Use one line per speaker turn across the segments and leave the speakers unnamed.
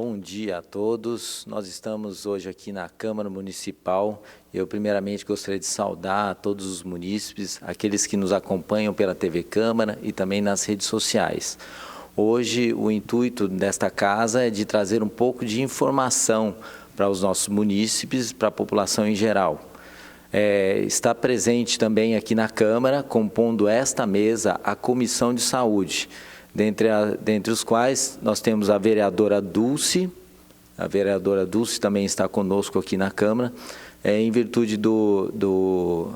Bom dia a todos. Nós estamos hoje aqui na Câmara Municipal. Eu, primeiramente, gostaria de saudar a todos os munícipes, aqueles que nos acompanham pela TV Câmara e também nas redes sociais. Hoje, o intuito desta casa é de trazer um pouco de informação para os nossos munícipes, para a população em geral. Está presente também aqui na Câmara, compondo esta mesa, a Comissão de Saúde, dentre os quais nós temos a vereadora Dulce. A vereadora Dulce também está conosco aqui na Câmara, em virtude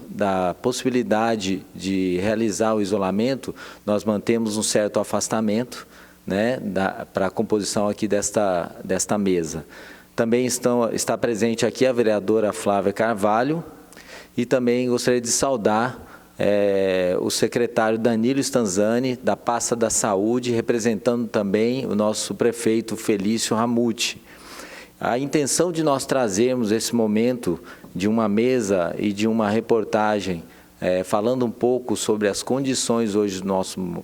da possibilidade de realizar o isolamento. Nós mantemos um certo afastamento, né, para a composição aqui desta mesa. Também está presente aqui a vereadora Flávia Carvalho, e também gostaria de saudar o secretário Danilo Stanzani, da Pasta da Saúde, representando também o nosso prefeito Felício Ramute. A intenção de nós trazermos esse momento de uma mesa e de uma reportagem, falando um pouco sobre as condições hoje de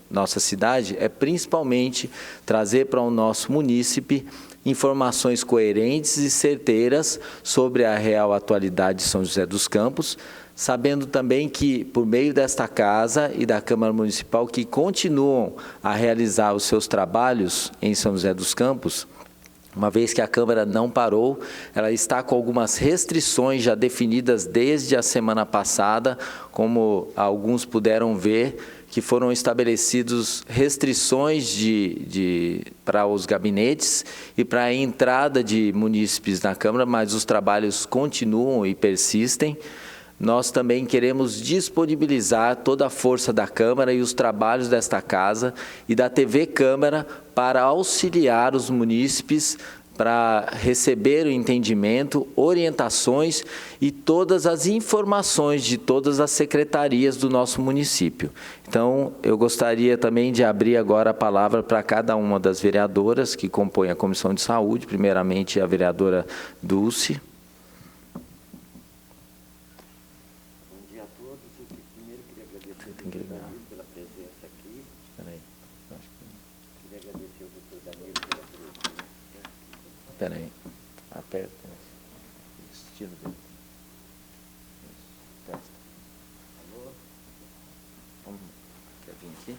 nossa cidade, é principalmente trazer para o nosso munícipe informações coerentes e certeiras sobre a real atualidade de São José dos Campos, sabendo também que, por meio desta casa e da Câmara Municipal, que continuam a realizar os seus trabalhos em São José dos Campos, uma vez que a Câmara não parou, ela está com algumas restrições já definidas desde a semana passada, como alguns puderam ver, que foram estabelecidos restrições para os gabinetes e para a entrada de munícipes na Câmara, mas os trabalhos continuam e persistem. Nós também queremos disponibilizar toda a força da Câmara e os trabalhos desta casa e da TV Câmara para auxiliar os munícipes para receber o entendimento, orientações e todas as informações de todas as secretarias do nosso município. Então, eu gostaria também de abrir agora a palavra para cada uma das vereadoras que compõem a Comissão de Saúde, primeiramente a vereadora Dulce.
Pela presença aqui. Queria agradecer ao doutor Danilo pela presença.
Espera aí, aperta. Estilo dele. Testa.
Alô?
Quer vir aqui?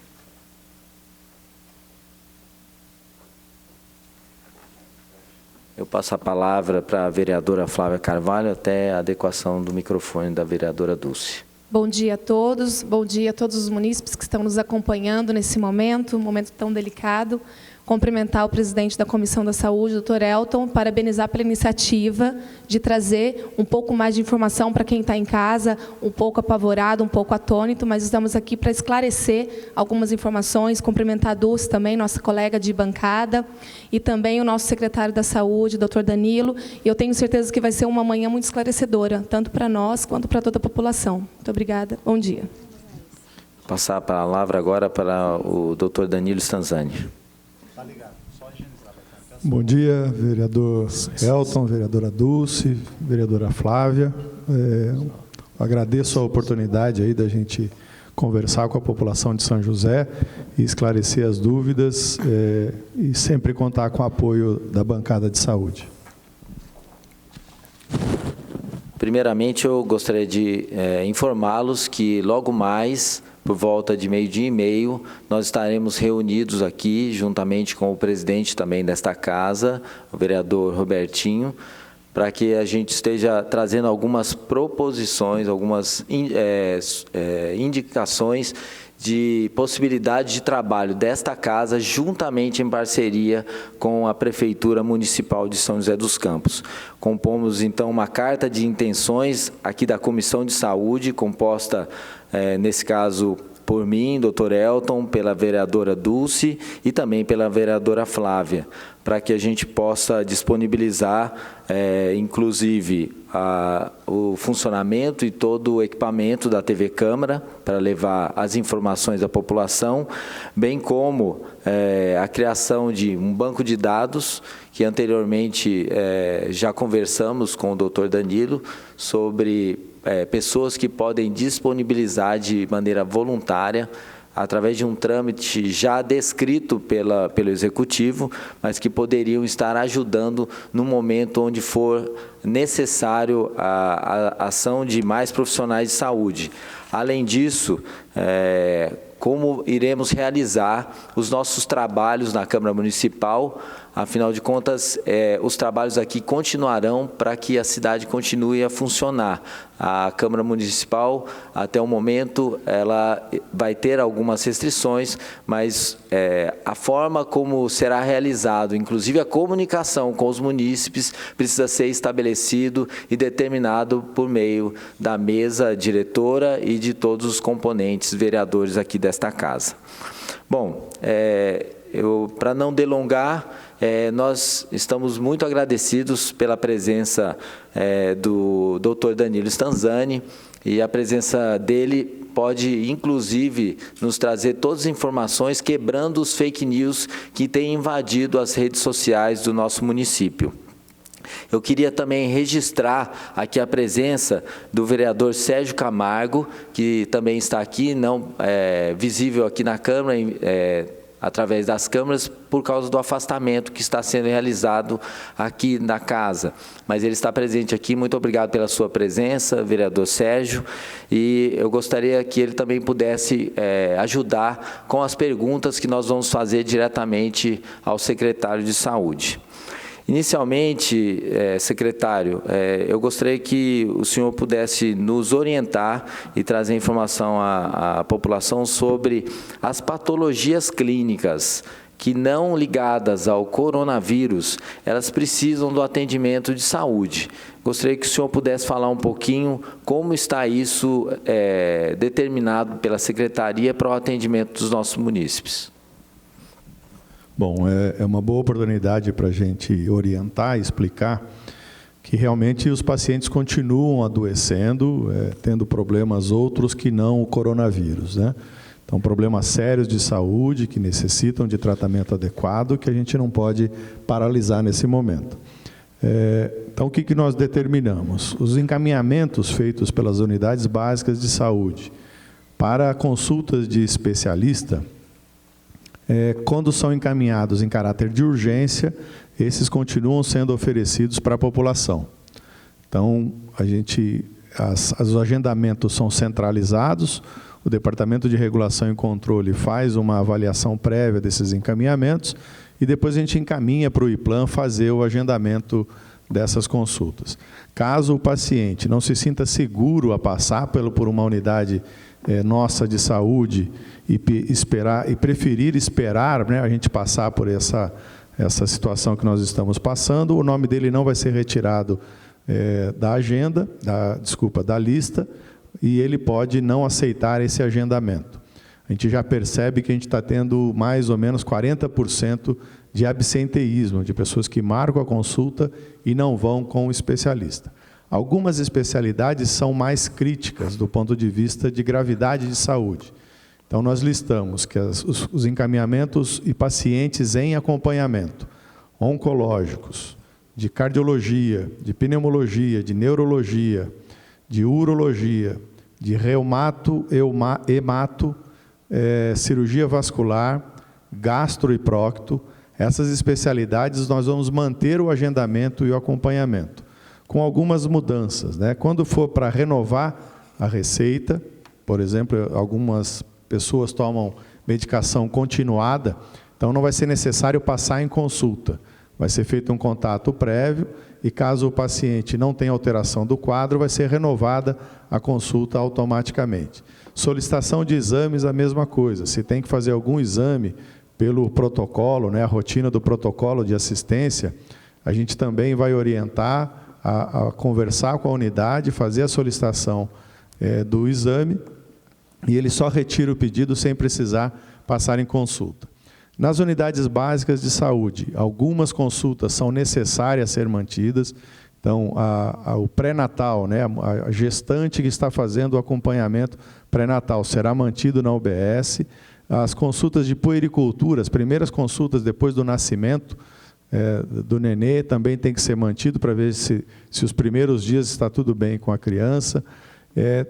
Eu passo a palavra para a vereadora Flávia Carvalho até a adequação do microfone da vereadora Dulce.
Bom dia a todos os munícipes que estão nos acompanhando nesse momento, um momento tão delicado. Cumprimentar o presidente da Comissão da Saúde, doutor Elton, parabenizar pela iniciativa de trazer um pouco mais de informação para quem está em casa, um pouco apavorado, um pouco atônito, mas estamos aqui para esclarecer algumas informações, cumprimentar a Dulce também, nossa colega de bancada, e também o nosso secretário da Saúde, doutor Danilo, e eu tenho certeza que vai ser uma manhã muito esclarecedora, tanto para nós quanto para toda a população. Muito obrigada, bom dia.
Passar a palavra agora para o doutor Danilo Stanzani.
Bom dia, vereador Elton, vereadora Dulce, vereadora Flávia. Agradeço a oportunidade aí da gente conversar com a população de São José e esclarecer as dúvidas e sempre contar com o apoio da bancada de saúde.
Primeiramente, eu gostaria de informá-los que logo mais, por volta de 12h30, nós estaremos reunidos aqui, juntamente com o presidente também desta casa, o vereador Robertinho, para que a gente esteja trazendo algumas proposições, algumas indicações de possibilidade de trabalho desta casa, juntamente em parceria com a Prefeitura Municipal de São José dos Campos. Compomos, então, uma carta de intenções aqui da Comissão de Saúde, composta, nesse caso, por mim, doutor Elton, pela vereadora Dulce e também pela vereadora Flávia, para que a gente possa disponibilizar, inclusive, o funcionamento e todo o equipamento da TV Câmara para levar as informações à população, bem como a criação de um banco de dados, que anteriormente já conversamos com o doutor Danilo sobre pessoas que podem disponibilizar de maneira voluntária através de um trâmite já descrito pelo Executivo, mas que poderiam estar ajudando no momento onde for necessário a ação de mais profissionais de saúde. Além disso, como iremos realizar os nossos trabalhos na Câmara Municipal. Afinal de contas, os trabalhos aqui continuarão para que a cidade continue a funcionar. A Câmara Municipal, até o momento, ela vai ter algumas restrições, mas a forma como será realizado, inclusive a comunicação com os munícipes, precisa ser estabelecido e determinado por meio da mesa diretora e de todos os componentes vereadores aqui desta casa. Bom, para não delongar, nós estamos muito agradecidos pela presença do Dr. Danilo Stanzani, e a presença dele pode, inclusive, nos trazer todas as informações, quebrando os fake news que têm invadido as redes sociais do nosso município. Eu queria também registrar aqui a presença do vereador Sérgio Camargo, que também está aqui, não visível aqui na Câmara, através das câmeras, por causa do afastamento que está sendo realizado aqui na casa. Mas ele está presente aqui. Muito obrigado pela sua presença, vereador Sérgio. E eu gostaria que ele também pudesse ajudar com as perguntas que nós vamos fazer diretamente ao secretário de Saúde. Inicialmente, secretário, eu gostaria que o senhor pudesse nos orientar e trazer informação à população sobre as patologias clínicas que não ligadas ao coronavírus, elas precisam do atendimento de saúde. Gostaria que o senhor pudesse falar um pouquinho como está isso determinado pela Secretaria para o atendimento dos nossos munícipes.
Bom, é uma boa oportunidade para a gente orientar e explicar que realmente os pacientes continuam adoecendo, tendo problemas outros que não o coronavírus, né? Então, problemas sérios de saúde que necessitam de tratamento adequado, que a gente não pode paralisar nesse momento. Então, o que nós determinamos? Os encaminhamentos feitos pelas unidades básicas de saúde para consultas de especialista, quando são encaminhados em caráter de urgência, esses continuam sendo oferecidos para a população. Então, os agendamentos são centralizados, o Departamento de Regulação e Controle faz uma avaliação prévia desses encaminhamentos e depois a gente encaminha para o IPLAN fazer o agendamento dessas consultas. Caso o paciente não se sinta seguro a passar por uma unidade nossa de saúde e preferir esperar, né, a gente passar por essa situação que nós estamos passando, o nome dele não vai ser retirado da agenda, da lista, e ele pode não aceitar esse agendamento. A gente já percebe que a gente está tendo mais ou menos 40% de absenteísmo, de pessoas que marcam a consulta e não vão com o especialista. Algumas especialidades são mais críticas do ponto de vista de gravidade de saúde. Então, nós listamos que os encaminhamentos e pacientes em acompanhamento, oncológicos, de cardiologia, de pneumologia, de neurologia, de urologia, de reumato, hemato, cirurgia vascular, gastro e prócto, essas especialidades nós vamos manter o agendamento e o acompanhamento, com algumas mudanças, né? Quando for para renovar a receita, por exemplo, algumas pessoas tomam medicação continuada, então não vai ser necessário passar em consulta. Vai ser feito um contato prévio e, caso o paciente não tenha alteração do quadro, vai ser renovada a consulta automaticamente. Solicitação de exames, a mesma coisa. Se tem que fazer algum exame pelo protocolo, né, a rotina do protocolo de assistência, a gente também vai orientar a conversar com a unidade, fazer a solicitação do exame, e ele só retira o pedido sem precisar passar em consulta. Nas unidades básicas de saúde, algumas consultas são necessárias ser mantidas. Então, o pré-natal, né, a gestante que está fazendo o acompanhamento pré-natal será mantido na UBS. As consultas de puericultura, as primeiras consultas depois do nascimento do nenê, também tem que ser mantido para ver se os primeiros dias está tudo bem com a criança.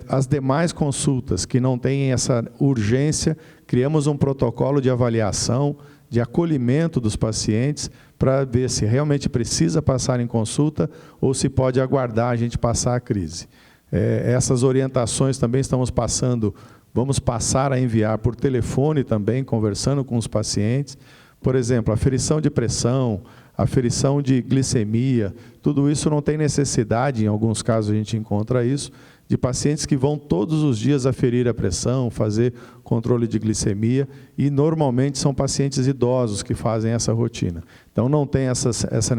As demais consultas que não têm essa urgência, criamos um protocolo de avaliação, de acolhimento dos pacientes, para ver se realmente precisa passar em consulta ou se pode aguardar a gente passar a crise. Essas orientações também estamos passando, vamos passar a enviar por telefone também, conversando com os pacientes. Por exemplo, aferição de pressão, aferição de glicemia, tudo isso não tem necessidade, em alguns casos a gente encontra isso, de pacientes que vão todos os dias aferir a pressão, fazer controle de glicemia, e normalmente são pacientes idosos que fazem essa rotina. Então não tem essa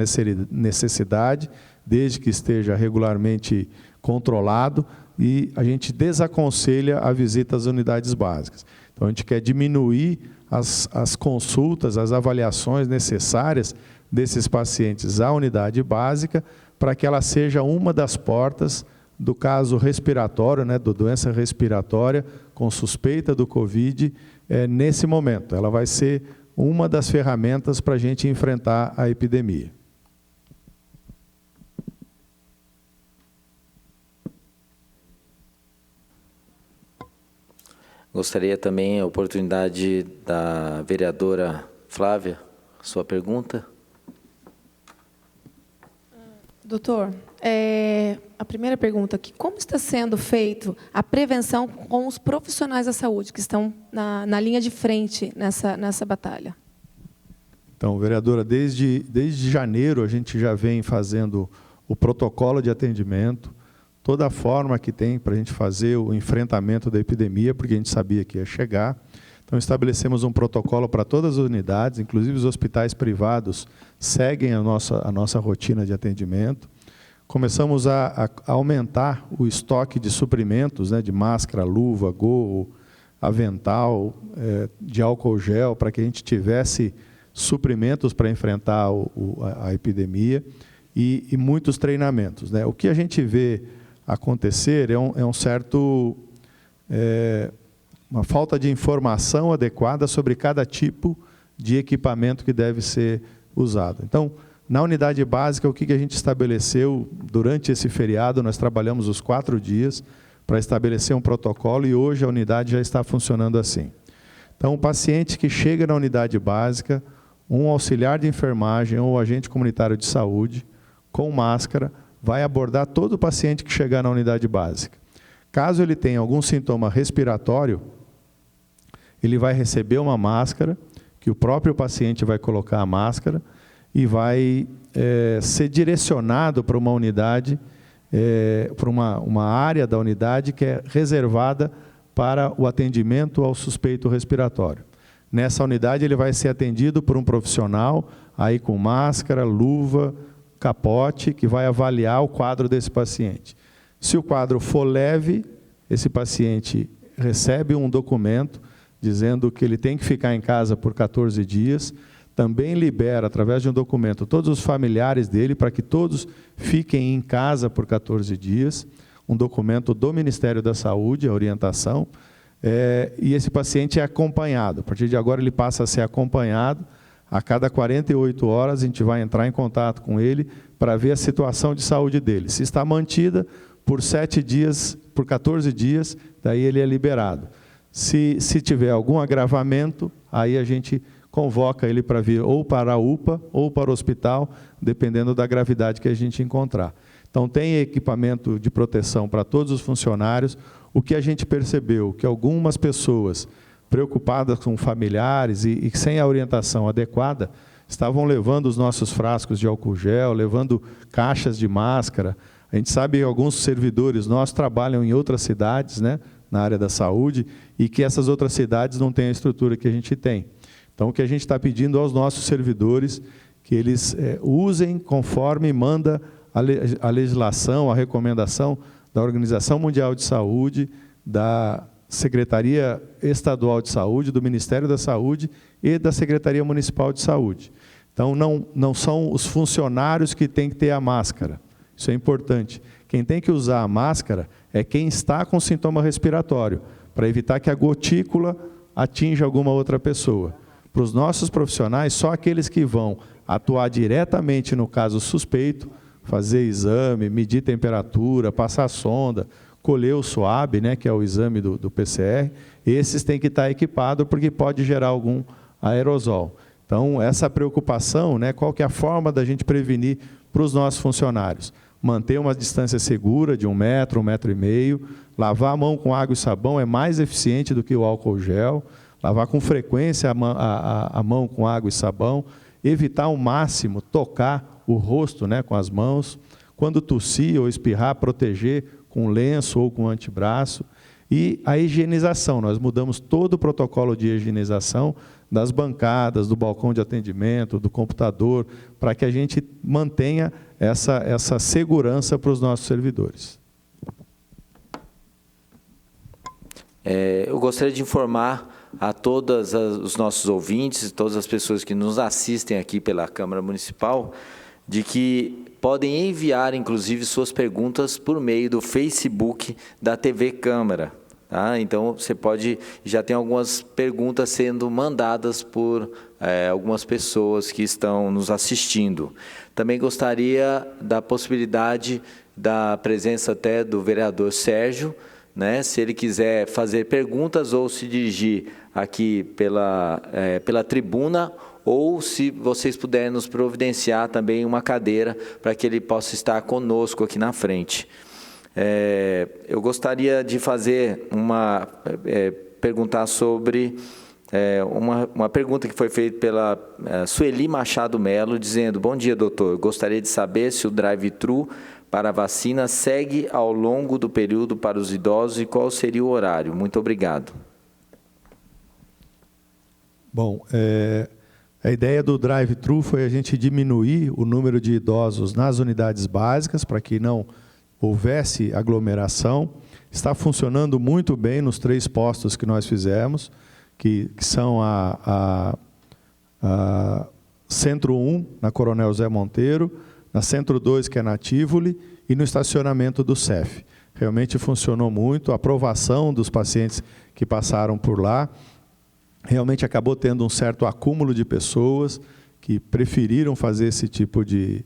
necessidade, desde que esteja regularmente controlado, e a gente desaconselha a visita às unidades básicas. Então a gente quer diminuir as consultas, as avaliações necessárias desses pacientes à unidade básica, para que ela seja uma das portas do caso respiratório, da doença respiratória com suspeita do Covid, nesse momento. Ela vai ser uma das ferramentas para a gente enfrentar a epidemia.
Gostaria também a oportunidade da vereadora Flávia, sua pergunta.
Doutor, a primeira pergunta aqui, como está sendo feito a prevenção com os profissionais da saúde que estão na linha de frente nessa batalha?
Então, vereadora, desde janeiro a gente já vem fazendo o protocolo de atendimento, toda a forma que tem para a gente fazer o enfrentamento da epidemia, porque a gente sabia que ia chegar. Então, estabelecemos um protocolo para todas as unidades, inclusive os hospitais privados seguem a nossa rotina de atendimento. Começamos a aumentar o estoque de suprimentos, de máscara, luva, gorro, avental, de álcool gel, para que a gente tivesse suprimentos para enfrentar a epidemia, e muitos treinamentos. O que a gente vê acontecer é uma falta de informação adequada sobre cada tipo de equipamento que deve ser usado. Então, na unidade básica, o que a gente estabeleceu durante esse feriado, nós trabalhamos os 4 dias para estabelecer um protocolo, e hoje a unidade já está funcionando assim. Então, o paciente que chega na unidade básica, um auxiliar de enfermagem ou agente comunitário de saúde, com máscara, vai abordar todo o paciente que chegar na unidade básica. Caso ele tenha algum sintoma respiratório, ele vai receber uma máscara, que o próprio paciente vai colocar a máscara, e vai ser direcionado para uma unidade, para uma área da unidade que é reservada para o atendimento ao suspeito respiratório. Nessa unidade ele vai ser atendido por um profissional, aí com máscara, luva, capote, que vai avaliar o quadro desse paciente. Se o quadro for leve, esse paciente recebe um documento dizendo que ele tem que ficar em casa por 14 dias, também libera, através de um documento, todos os familiares dele, para que todos fiquem em casa por 14 dias, um documento do Ministério da Saúde, a orientação, e esse paciente é acompanhado. A partir de agora ele passa a ser acompanhado. A cada 48 horas a gente vai entrar em contato com ele para ver a situação de saúde dele. Se está mantida por 7 dias, por 14 dias, daí ele é liberado. Se tiver algum agravamento, aí a gente convoca ele para vir ou para a UPA ou para o hospital, dependendo da gravidade que a gente encontrar. Então, tem equipamento de proteção para todos os funcionários. O que a gente percebeu, que algumas pessoas preocupadas com familiares e sem a orientação adequada, estavam levando os nossos frascos de álcool gel, levando caixas de máscara. A gente sabe que alguns servidores nossos trabalham em outras cidades, na área da saúde, e que essas outras cidades não têm a estrutura que a gente tem. Então, o que a gente está pedindo aos nossos servidores, que eles usem conforme manda a legislação, a recomendação da Organização Mundial de Saúde, da Secretaria Estadual de Saúde, do Ministério da Saúde e da Secretaria Municipal de Saúde. Então, não são os funcionários que têm que ter a máscara. Isso é importante. Quem tem que usar a máscara é quem está com sintoma respiratório, para evitar que a gotícula atinja alguma outra pessoa. Para os nossos profissionais, só aqueles que vão atuar diretamente no caso suspeito, fazer exame, medir temperatura, passar sonda, colher o SUAB, né, que é o exame do PCR, esses têm que estar equipados porque pode gerar algum aerosol. Então, essa preocupação, né, qual que é a forma da gente prevenir para os nossos funcionários? Manter uma distância segura de 1 metro, 1,5 metro, lavar a mão com água e sabão é mais eficiente do que o álcool gel, lavar com frequência a mão com água e sabão, evitar ao máximo tocar o rosto, né, com as mãos, quando tossir ou espirrar, proteger com lenço ou com antebraço, e a higienização. Nós mudamos todo o protocolo de higienização das bancadas, do balcão de atendimento, do computador, para que a gente mantenha essa segurança para os nossos servidores.
Eu gostaria de informar a todos os nossos ouvintes, todas as pessoas que nos assistem aqui pela Câmara Municipal, de que podem enviar, inclusive, suas perguntas por meio do Facebook da TV Câmara. Tá? Então, você pode, já tem algumas perguntas sendo mandadas por algumas pessoas que estão nos assistindo. Também gostaria da possibilidade da presença até do vereador Sérgio, né? Se ele quiser fazer perguntas ou se dirigir aqui pela tribuna, ou se vocês puderem nos providenciar também uma cadeira para que ele possa estar conosco aqui na frente. Eu gostaria de fazer perguntar sobre uma pergunta que foi feita pela Sueli Machado Melo, dizendo: bom dia, doutor, gostaria de saber se o drive-thru para a vacina segue ao longo do período para os idosos e qual seria o horário. Muito obrigado.
Bom, a ideia do drive-thru foi a gente diminuir o número de idosos nas unidades básicas, para que não houvesse aglomeração. Está funcionando muito bem nos 3 postos que nós fizemos, que são a Centro 1, na Coronel Zé Monteiro, na Centro 2, que é na Tívoli, e no estacionamento do CEF. Realmente funcionou muito, a aprovação dos pacientes que passaram por lá, realmente acabou tendo um certo acúmulo de pessoas que preferiram fazer esse tipo de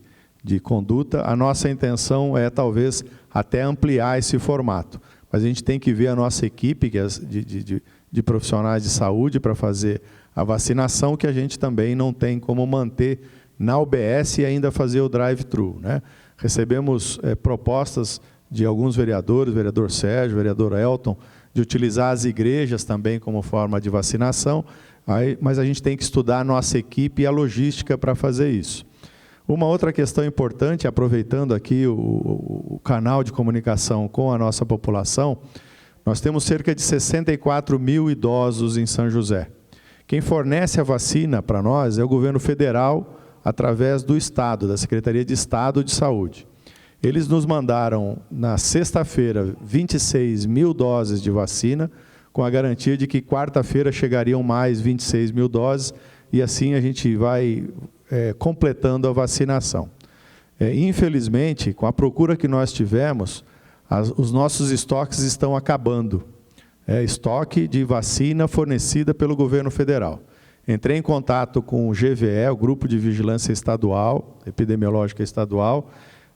conduta. A nossa intenção é, talvez, até ampliar esse formato. Mas a gente tem que ver a nossa equipe de profissionais de saúde para fazer a vacinação, que a gente também não tem como manter na UBS e ainda fazer o drive-thru, né? Recebemos propostas de alguns vereadores, vereador Sérgio, vereador Elton, de utilizar as igrejas também como forma de vacinação, mas a gente tem que estudar a nossa equipe e a logística para fazer isso. Uma outra questão importante, aproveitando aqui o canal de comunicação com a nossa população, nós temos cerca de 64 mil idosos em São José. Quem fornece a vacina para nós é o governo federal, através do Estado, da Secretaria de Estado de Saúde. Eles nos mandaram, na sexta-feira, 26 mil doses de vacina, com a garantia de que quarta-feira chegariam mais 26 mil doses, e assim a gente vai completando a vacinação. Infelizmente, com a procura que nós tivemos, os nossos estoques estão acabando. Estoque de vacina fornecida pelo governo federal. Entrei em contato com o GVE, o Grupo de Vigilância Estadual, Epidemiológica Estadual,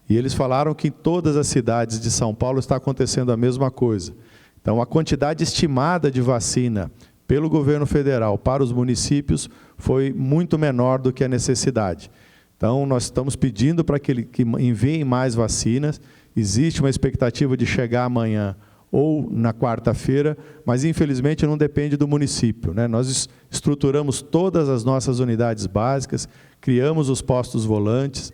e eles falaram que em todas as cidades de São Paulo está acontecendo a mesma coisa. Então, a quantidade estimada de vacina pelo governo federal para os municípios foi muito menor do que a necessidade. Então, nós estamos pedindo para que enviem mais vacinas. Existe uma expectativa de chegar amanhã ou na quarta-feira, mas infelizmente não depende do município, né? Nós estruturamos todas as nossas unidades básicas, criamos os postos volantes,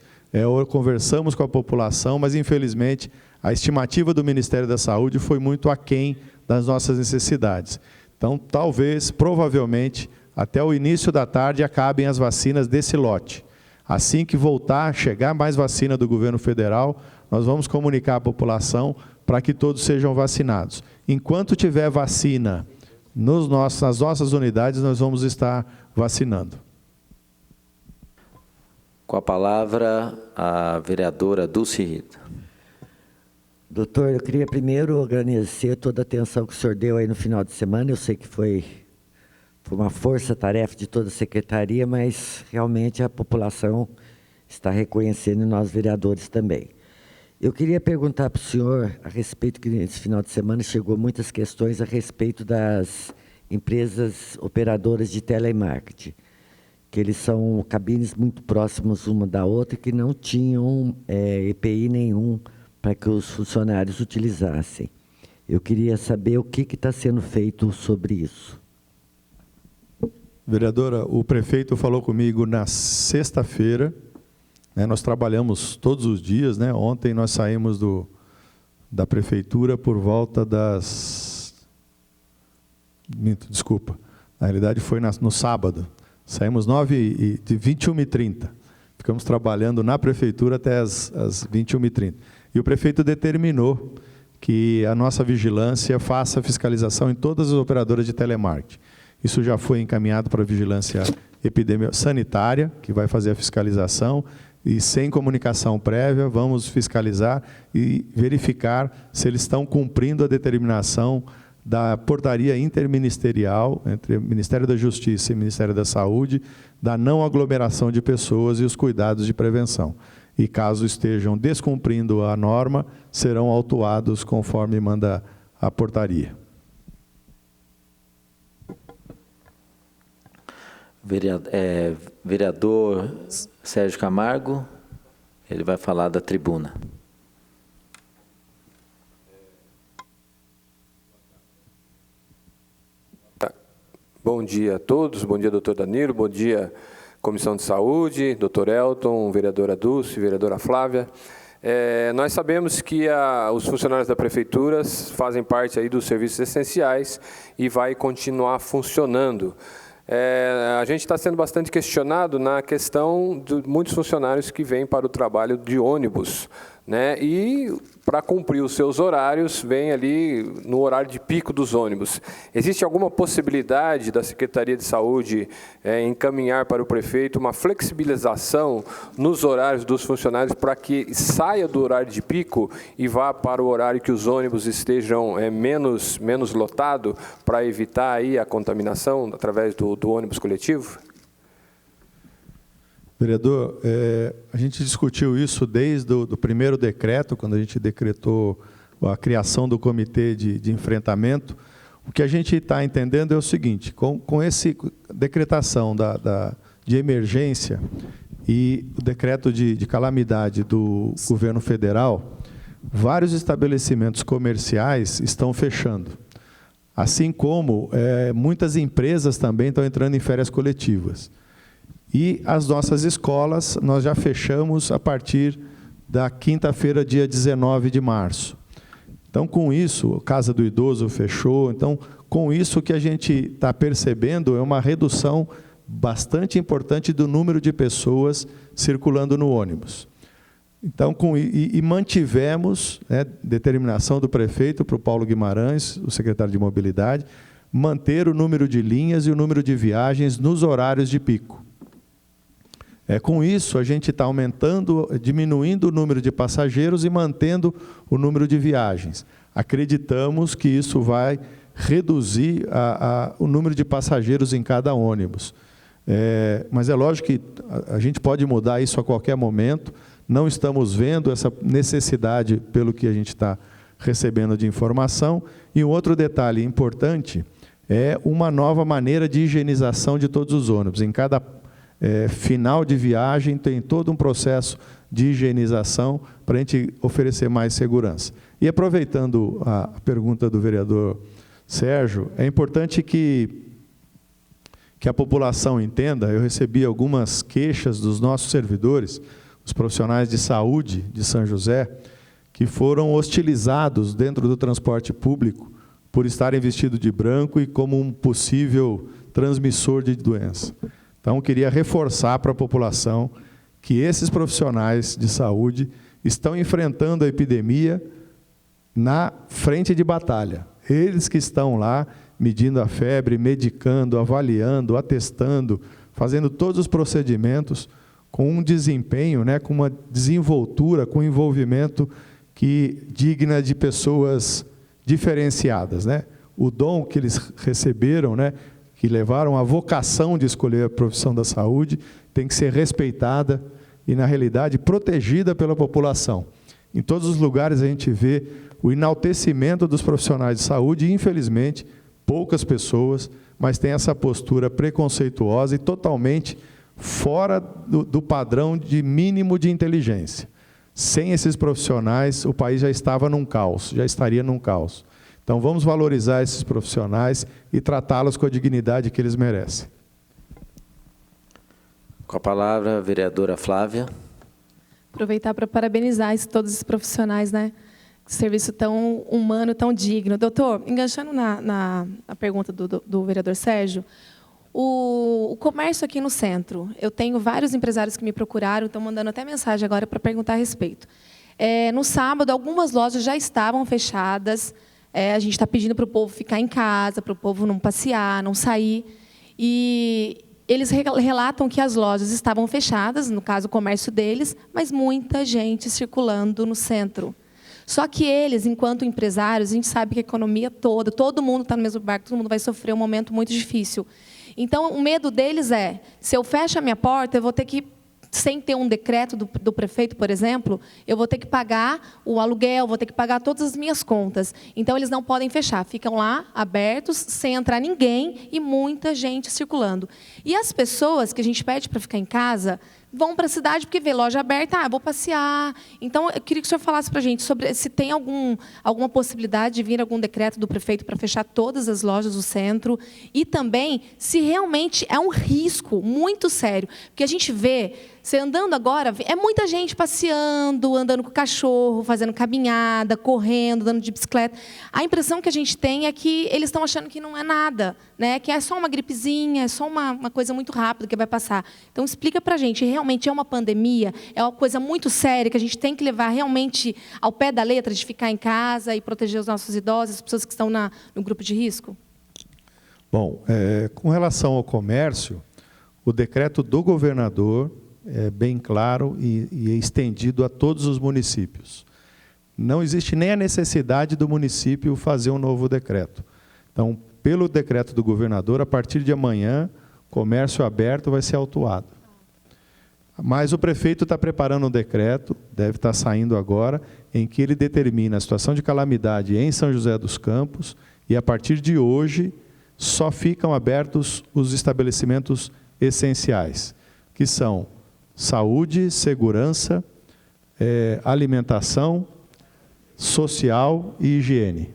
conversamos com a população, mas infelizmente a estimativa do Ministério da Saúde foi muito aquém das nossas necessidades. Então, talvez, provavelmente, até o início da tarde acabem as vacinas desse lote. Assim que voltar, chegar mais vacina do governo federal, nós vamos comunicar à população para que todos sejam vacinados. Enquanto tiver vacina nas nossas unidades, nós vamos estar vacinando.
Com a palavra, a vereadora Dulce Rita.
Doutor, eu queria primeiro agradecer toda a atenção que o senhor deu aí no final de semana. Eu sei que foi uma força-tarefa de toda a secretaria, mas realmente a população está reconhecendo e nós vereadores também. Eu queria perguntar para o senhor a respeito que nesse final de semana chegou muitas questões a respeito das empresas operadoras de telemarketing, que eles são cabines muito próximas uma da outra e que não tinham EPI nenhum para que os funcionários utilizassem. Eu queria saber o que está sendo feito sobre isso.
Vereadora, o prefeito falou comigo na sexta-feira. Nós trabalhamos todos os dias, né? Ontem nós saímos da prefeitura por volta das... Desculpa, na realidade foi no sábado. Saímos 21h30. Ficamos trabalhando na prefeitura até as 21h30. E o prefeito determinou que a nossa vigilância faça fiscalização em todas as operadoras de telemarketing. Isso já foi encaminhado para a vigilância sanitária, que vai fazer a fiscalização, e sem comunicação prévia, vamos fiscalizar e verificar se eles estão cumprindo a determinação da portaria interministerial entre o Ministério da Justiça e o Ministério da Saúde, da não aglomeração de pessoas e os cuidados de prevenção. E caso estejam descumprindo a norma, serão autuados conforme manda a portaria.
Vereador Sérgio Camargo, ele vai falar da tribuna.
Bom dia a todos, bom dia, doutor Danilo, bom dia, Comissão de Saúde, doutor Elton, vereadora Dulce, vereadora Flávia. Nós sabemos que os funcionários da Prefeitura fazem parte aí dos serviços essenciais e vai continuar funcionando. A gente está sendo bastante questionado na questão de muitos funcionários que vêm para o trabalho de ônibus, né? E para cumprir os seus horários, vem ali no horário de pico dos ônibus. Existe alguma possibilidade da Secretaria de Saúde encaminhar para o prefeito uma flexibilização nos horários dos funcionários para que saia do horário de pico e vá para o horário que os ônibus estejam menos lotado, para evitar aí a contaminação através do ônibus coletivo?
Vereador, a gente discutiu isso desde o primeiro decreto, quando a gente decretou a criação do comitê de enfrentamento. O que a gente está entendendo é o seguinte, com essa decretação de emergência e o decreto de calamidade do governo federal, vários estabelecimentos comerciais estão fechando. Assim como muitas empresas também estão entrando em férias coletivas. E as nossas escolas, nós já fechamos a partir da quinta-feira, dia 19 de março. Então, com isso, a Casa do Idoso fechou. Então, com isso, o que a gente está percebendo é uma redução bastante importante do número de pessoas circulando no ônibus. Então, mantivemos, determinação do prefeito para o Paulo Guimarães, o secretário de Mobilidade, manter o número de linhas e o número de viagens nos horários de pico. Com isso, a gente está diminuindo o número de passageiros e mantendo o número de viagens. Acreditamos que isso vai reduzir o número de passageiros em cada ônibus. Mas é lógico que a gente pode mudar isso a qualquer momento. Não estamos vendo essa necessidade pelo que a gente está recebendo de informação. E um outro detalhe importante é uma nova maneira de higienização de todos os ônibus. Em cada final de viagem tem todo um processo de higienização para a gente oferecer mais segurança. E aproveitando a pergunta do vereador Sérgio, é importante que a população entenda, eu recebi algumas queixas dos nossos servidores, os profissionais de saúde de São José, que foram hostilizados dentro do transporte público por estarem vestidos de branco e como um possível transmissor de doença. Então, eu queria reforçar para a população que esses profissionais de saúde estão enfrentando a epidemia na frente de batalha. Eles que estão lá medindo a febre, medicando, avaliando, atestando, fazendo todos os procedimentos com um desempenho, com uma desenvoltura, com um envolvimento digna de pessoas diferenciadas. O dom que eles receberam, que levaram a vocação de escolher a profissão da saúde, tem que ser respeitada e, na realidade, protegida pela população. Em todos os lugares a gente vê o enaltecimento dos profissionais de saúde e, infelizmente, poucas pessoas, mas tem essa postura preconceituosa e totalmente fora do padrão de mínimo de inteligência. Sem esses profissionais, o país já estava num caos, já estaria num caos. Então, vamos valorizar esses profissionais e tratá-los com a dignidade que eles merecem.
Com a palavra, a vereadora Flávia.
Aproveitar para parabenizar todos esses profissionais, né? Serviço tão humano, tão digno. Doutor, enganchando na pergunta do vereador Sérgio, o comércio aqui no centro, eu tenho vários empresários que me procuraram, estão mandando até mensagem agora para perguntar a respeito. No sábado, algumas lojas já estavam fechadas, a gente está pedindo para o povo ficar em casa, para o povo não passear, não sair, e eles relatam que as lojas estavam fechadas, no caso o comércio deles, mas muita gente circulando no centro. Só que eles, enquanto empresários, a gente sabe que a economia toda, todo mundo está no mesmo barco, todo mundo vai sofrer um momento muito difícil. Então, o medo deles é, se eu fecho a minha porta, eu vou ter que, sem ter um decreto do prefeito, por exemplo, eu vou ter que pagar o aluguel, vou ter que pagar todas as minhas contas. Então, eles não podem fechar, ficam lá, abertos, sem entrar ninguém e muita gente circulando. E as pessoas que a gente pede para ficar em casa vão para a cidade porque vê loja aberta, vou passear. Então, eu queria que o senhor falasse para a gente sobre se tem alguma possibilidade de vir algum decreto do prefeito para fechar todas as lojas do centro e também se realmente é um risco muito sério. Porque a gente vê, você andando agora, é muita gente passeando, andando com o cachorro, fazendo caminhada, correndo, andando de bicicleta. A impressão que a gente tem é que eles estão achando que não é nada, né? Que é só uma gripezinha, é só uma coisa muito rápida que vai passar. Então, explica para a gente, realmente é uma pandemia, é uma coisa muito séria que a gente tem que levar realmente ao pé da letra de ficar em casa e proteger os nossos idosos, as pessoas que estão no grupo de risco?
Bom, com relação ao comércio, o decreto do governador é bem claro e é estendido a todos os municípios. Não existe nem a necessidade do município fazer um novo decreto. Então, pelo decreto do governador, a partir de amanhã, comércio aberto vai ser autuado. Mas o prefeito está preparando um decreto, deve estar saindo agora, em que ele determina a situação de calamidade em São José dos Campos e, a partir de hoje, só ficam abertos os estabelecimentos essenciais, que são saúde, segurança, alimentação, social e higiene.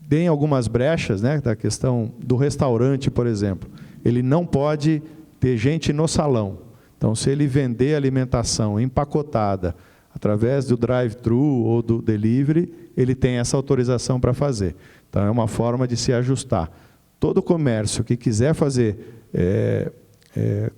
Tem algumas brechas, né, da questão do restaurante, por exemplo. Ele não pode ter gente no salão. Então, se ele vender alimentação empacotada através do drive-thru ou do delivery, ele tem essa autorização para fazer. Então, é uma forma de se ajustar. Todo comércio que quiser fazer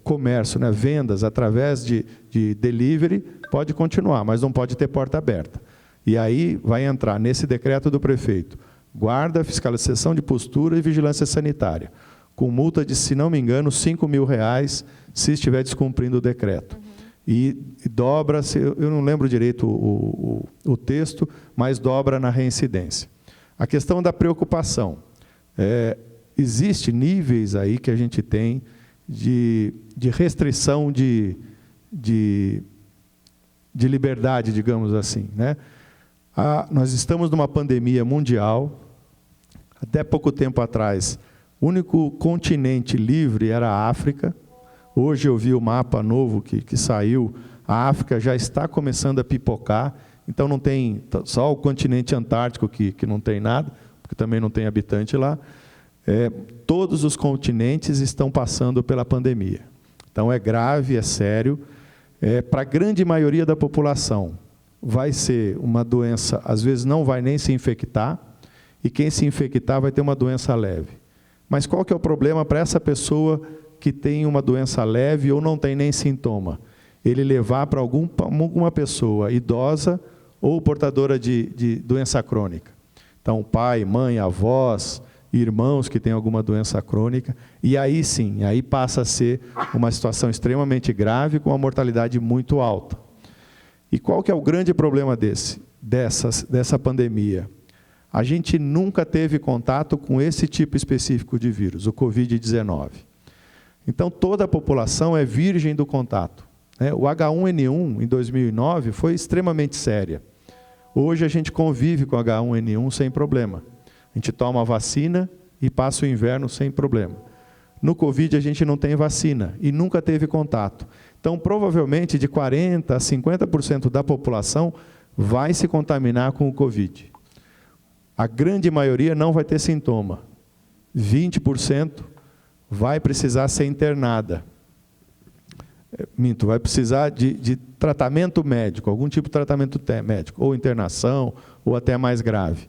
comércio, né, vendas através de delivery, pode continuar, mas não pode ter porta aberta. E aí vai entrar nesse decreto do prefeito, guarda, fiscalização de postura e vigilância sanitária, com multa de, se não me engano, R$5.000, se estiver descumprindo o decreto. E dobra, eu não lembro direito o texto, mas dobra na reincidência. A questão da preocupação. Existe níveis aí que a gente tem de restrição de liberdade, digamos assim, né? Nós estamos numa pandemia mundial. Até pouco tempo atrás, o único continente livre era a África. Hoje eu vi o mapa novo que saiu, a África já está começando a pipocar, então não tem só o continente antártico que não tem nada, porque também não tem habitante lá. Todos os continentes estão passando pela pandemia. Então é grave, é sério. Para a grande maioria da população, vai ser uma doença, às vezes não vai nem se infectar, e quem se infectar vai ter uma doença leve. Mas qual que é o problema para essa pessoa que tem uma doença leve ou não tem nem sintoma? Ele levar para alguma pessoa idosa ou portadora de doença crônica. Então, pai, mãe, avós, irmãos que têm alguma doença crônica, e aí sim, aí passa a ser uma situação extremamente grave, com uma mortalidade muito alta. E qual que é o grande problema dessa pandemia? A gente nunca teve contato com esse tipo específico de vírus, o Covid-19. Então, toda a população é virgem do contato. O H1N1, em 2009, foi extremamente séria. Hoje a gente convive com H1N1 sem problema. A gente toma a vacina e passa o inverno sem problema. No Covid a gente não tem vacina e nunca teve contato. Então, provavelmente, de 40% a 50% da população vai se contaminar com o Covid. A grande maioria não vai ter sintoma. 20% vai precisar ser internada. Vai precisar de tratamento médico, algum tipo de tratamento médico, ou internação, ou até mais grave.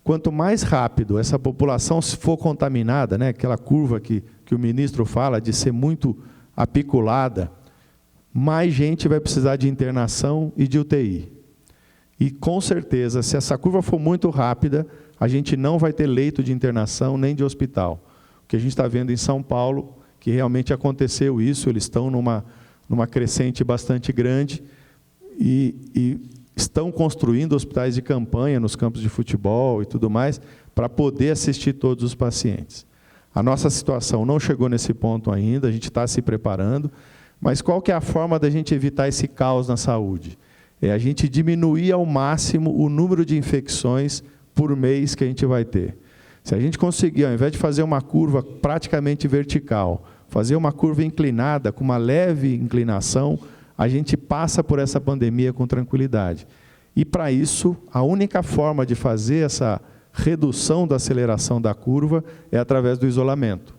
Quanto mais rápido essa população se for contaminada, aquela curva que o ministro fala de ser muito apiculada, mais gente vai precisar de internação e de UTI. E, com certeza, se essa curva for muito rápida, a gente não vai ter leito de internação nem de hospital. O que a gente está vendo em São Paulo, que realmente aconteceu isso, eles estão numa crescente bastante grande e estão construindo hospitais de campanha nos campos de futebol e tudo mais, para poder assistir todos os pacientes. A nossa situação não chegou nesse ponto ainda, a gente está se preparando, mas qual que é a forma da gente evitar esse caos na saúde? É a gente diminuir ao máximo o número de infecções por mês que a gente vai ter. Se a gente conseguir, ao invés de fazer uma curva praticamente vertical, fazer uma curva inclinada, com uma leve inclinação, a gente passa por essa pandemia com tranquilidade. E, para isso, a única forma de fazer essa redução da aceleração da curva é através do isolamento.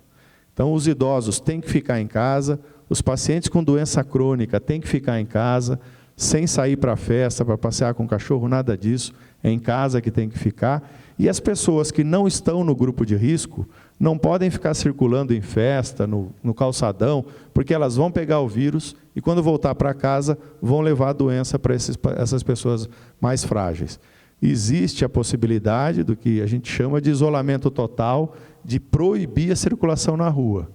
Então, os idosos têm que ficar em casa, os pacientes com doença crônica têm que ficar em casa, sem sair para a festa, para passear com o cachorro, nada disso, é em casa que tem que ficar. E as pessoas que não estão no grupo de risco não podem ficar circulando em festa, no calçadão, porque elas vão pegar o vírus e, quando voltar para casa, vão levar a doença para essas pessoas mais frágeis. Existe a possibilidade do que a gente chama de isolamento total, de proibir a circulação na rua.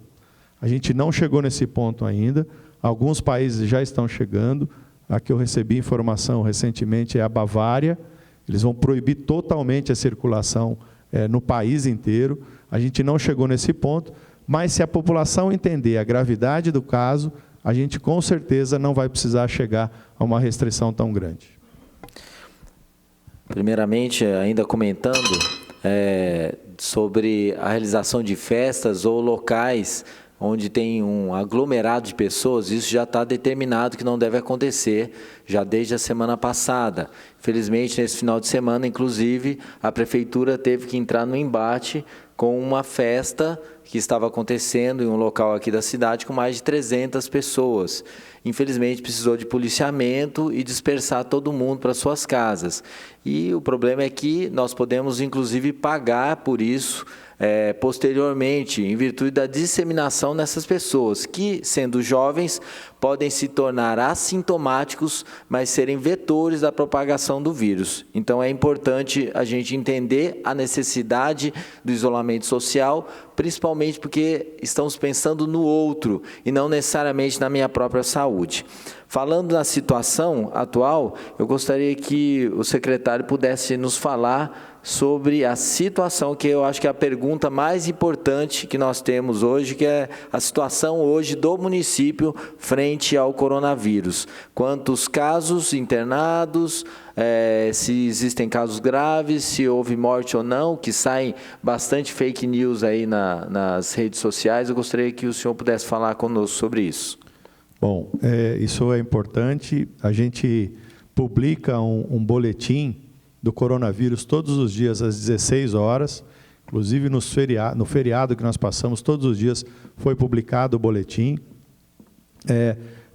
A gente não chegou nesse ponto ainda, alguns países já estão chegando. A que eu recebi informação recentemente é a Bavária. Eles vão proibir totalmente a circulação no país inteiro. A gente não chegou nesse ponto, mas se a população entender a gravidade do caso, a gente com certeza não vai precisar chegar a uma restrição tão grande.
Primeiramente, ainda comentando sobre a realização de festas ou locais onde tem um aglomerado de pessoas, isso já está determinado que não deve acontecer, já desde a semana passada. Infelizmente, nesse final de semana, inclusive, a Prefeitura teve que entrar no embate com uma festa que estava acontecendo em um local aqui da cidade com mais de 300 pessoas. Infelizmente, precisou de policiamento e dispersar todo mundo para suas casas. E o problema é que nós podemos, inclusive, pagar por isso posteriormente, em virtude da disseminação nessas pessoas, que, sendo jovens, podem se tornar assintomáticos, mas serem vetores da propagação do vírus. Então, é importante a gente entender a necessidade do isolamento social, principalmente porque estamos pensando no outro e não necessariamente na minha própria saúde. Falando da situação atual, eu gostaria que o secretário pudesse nos falar sobre a situação, que eu acho que é a pergunta mais importante que nós temos hoje, que é a situação hoje do município frente ao coronavírus. Quantos casos internados, se existem casos graves, se houve morte ou não, que saem bastante fake news aí nas redes sociais. Eu gostaria que o senhor pudesse falar conosco sobre isso.
Bom, isso é importante. A gente publica um boletim do coronavírus todos os dias às 16 horas, inclusive no feriado que nós passamos, todos os dias foi publicado o boletim,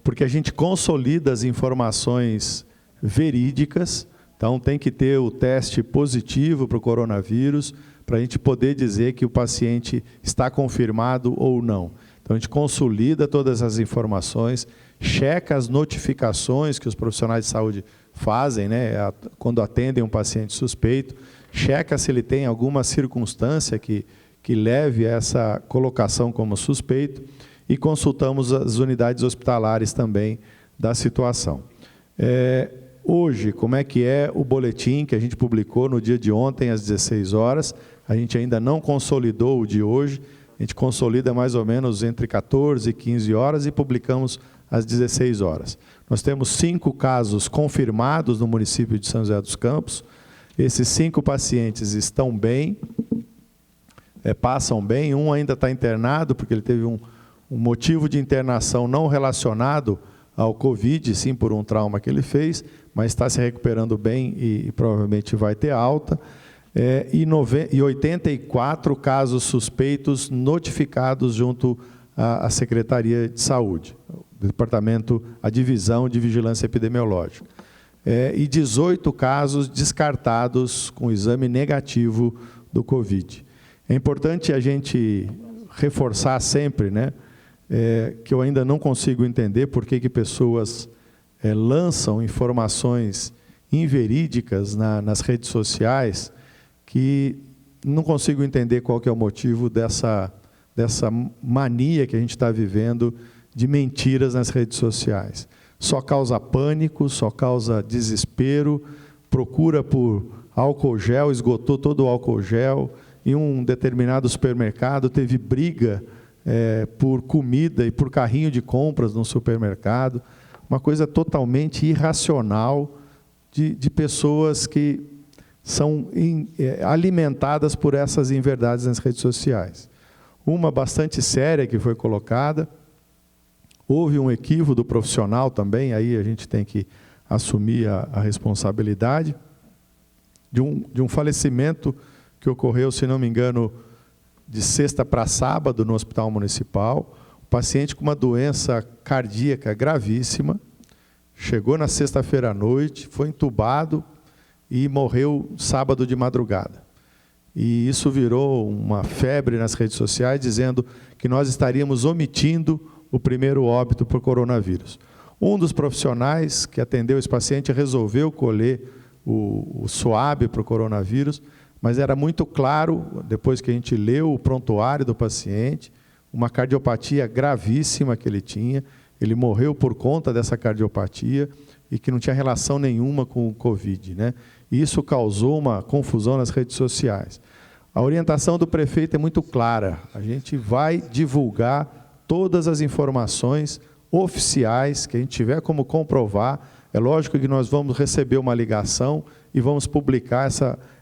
porque a gente consolida as informações verídicas. Então tem que ter o teste positivo para o coronavírus, para a gente poder dizer que o paciente está confirmado ou não. Então a gente consolida todas as informações, checa as notificações que os profissionais de saúde fazem, quando atendem um paciente suspeito, checa se ele tem alguma circunstância que leve a essa colocação como suspeito e consultamos as unidades hospitalares também da situação. Hoje, como é que é o boletim que a gente publicou no dia de ontem às 16 horas? A gente ainda não consolidou o de hoje, a gente consolida mais ou menos entre 14 e 15 horas e publicamos às 16 horas. Nós temos 5 casos confirmados no município de São José dos Campos. Esses 5 pacientes estão bem, passam bem. Um ainda está internado, porque ele teve um motivo de internação não relacionado ao Covid, sim por um trauma que ele fez, mas está se recuperando bem e provavelmente vai ter alta. E 84 casos suspeitos notificados junto à Secretaria de Saúde, a Divisão de Vigilância Epidemiológica. E 18 casos descartados com exame negativo do Covid. É importante a gente reforçar sempre, né, que eu ainda não consigo entender por que pessoas lançam informações inverídicas nas redes sociais, que não consigo entender qual que é o motivo dessa mania que a gente está vivendo de mentiras nas redes sociais. Só causa pânico, só causa desespero, procura por álcool gel, esgotou todo o álcool gel, em um determinado supermercado teve briga por comida e por carrinho de compras no supermercado, uma coisa totalmente irracional de pessoas que são alimentadas por essas inverdades nas redes sociais. Uma bastante séria que foi colocada, houve um equívoco do profissional também, aí a gente tem que assumir a responsabilidade, de um falecimento que ocorreu, se não me engano, de sexta para sábado no Hospital Municipal, um paciente com uma doença cardíaca gravíssima, chegou na sexta-feira à noite, foi entubado e morreu sábado de madrugada. E isso virou uma febre nas redes sociais, dizendo que nós estaríamos omitindo o primeiro óbito por coronavírus. Um dos profissionais que atendeu esse paciente resolveu colher o SWAB para o coronavírus, mas era muito claro, depois que a gente leu o prontuário do paciente, uma cardiopatia gravíssima que ele tinha, ele morreu por conta dessa cardiopatia e que não tinha relação nenhuma com o Covid, né? E isso causou uma confusão nas redes sociais. A orientação do prefeito é muito clara, a gente vai divulgar todas as informações oficiais que a gente tiver como comprovar. É lógico que nós vamos receber uma ligação e vamos publicar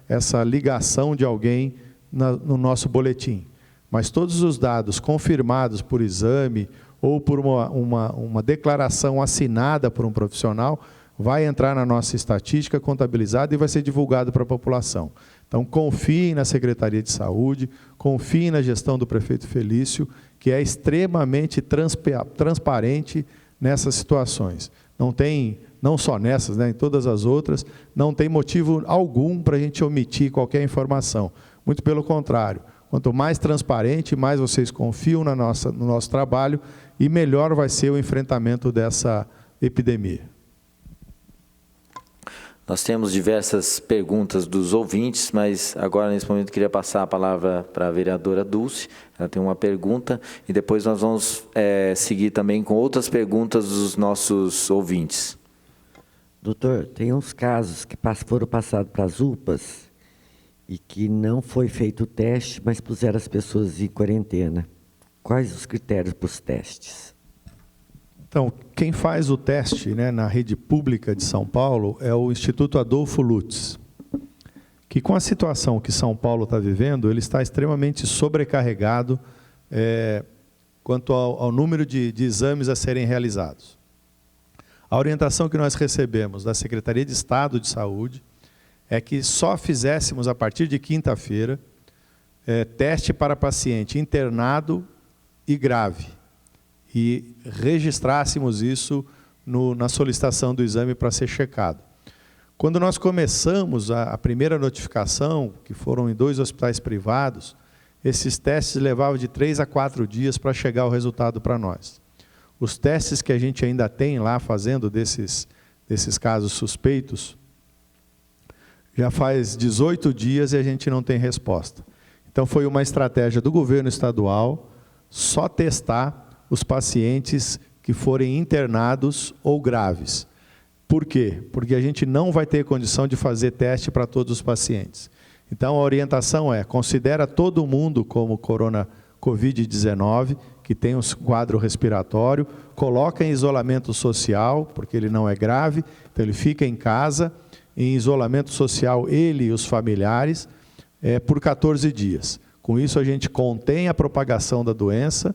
essa ligação de alguém no nosso boletim. Mas todos os dados confirmados por exame ou por uma declaração assinada por um profissional vai entrar na nossa estatística contabilizada e vai ser divulgado para a população. Então, confiem na Secretaria de Saúde, confiem na gestão do prefeito Felício, que é extremamente transparente nessas situações. Não só nessas, né, em todas as outras, não tem motivo algum para a gente omitir qualquer informação. Muito pelo contrário, quanto mais transparente, mais vocês confiam no nosso trabalho e melhor vai ser o enfrentamento dessa epidemia.
Nós temos diversas perguntas dos ouvintes, mas agora, nesse momento, queria passar a palavra para a vereadora Dulce. Ela tem uma pergunta e depois nós vamos seguir também com outras perguntas dos nossos ouvintes.
Doutor, tem uns casos que foram passados para as UPAs e que não foi feito o teste, mas puseram as pessoas em quarentena. Quais os critérios para os testes?
Então, quem faz o teste, né, na rede pública de São Paulo é o Instituto Adolfo Lutz, que com a situação que São Paulo está vivendo, ele está extremamente sobrecarregado quanto ao número de exames a serem realizados. A orientação que nós recebemos da Secretaria de Estado de Saúde é que só fizéssemos, a partir de quinta-feira, teste para paciente internado e grave, e registrássemos isso na solicitação do exame para ser checado. Quando nós começamos a primeira notificação, que foram em 2 hospitais privados, esses testes levavam de 3 a 4 dias para chegar o resultado para nós. Os testes que a gente ainda tem lá fazendo desses casos suspeitos, já faz 18 dias e a gente não tem resposta. Então foi uma estratégia do governo estadual só testar os pacientes que forem internados ou graves. Por quê? Porque a gente não vai ter condição de fazer teste para todos os pacientes. Então a orientação considera todo mundo como Covid-19, que tem um quadro respiratório, coloca em isolamento social, porque ele não é grave, então ele fica em casa, em isolamento social, ele e os familiares, por 14 dias. Com isso, a gente contém a propagação da doença,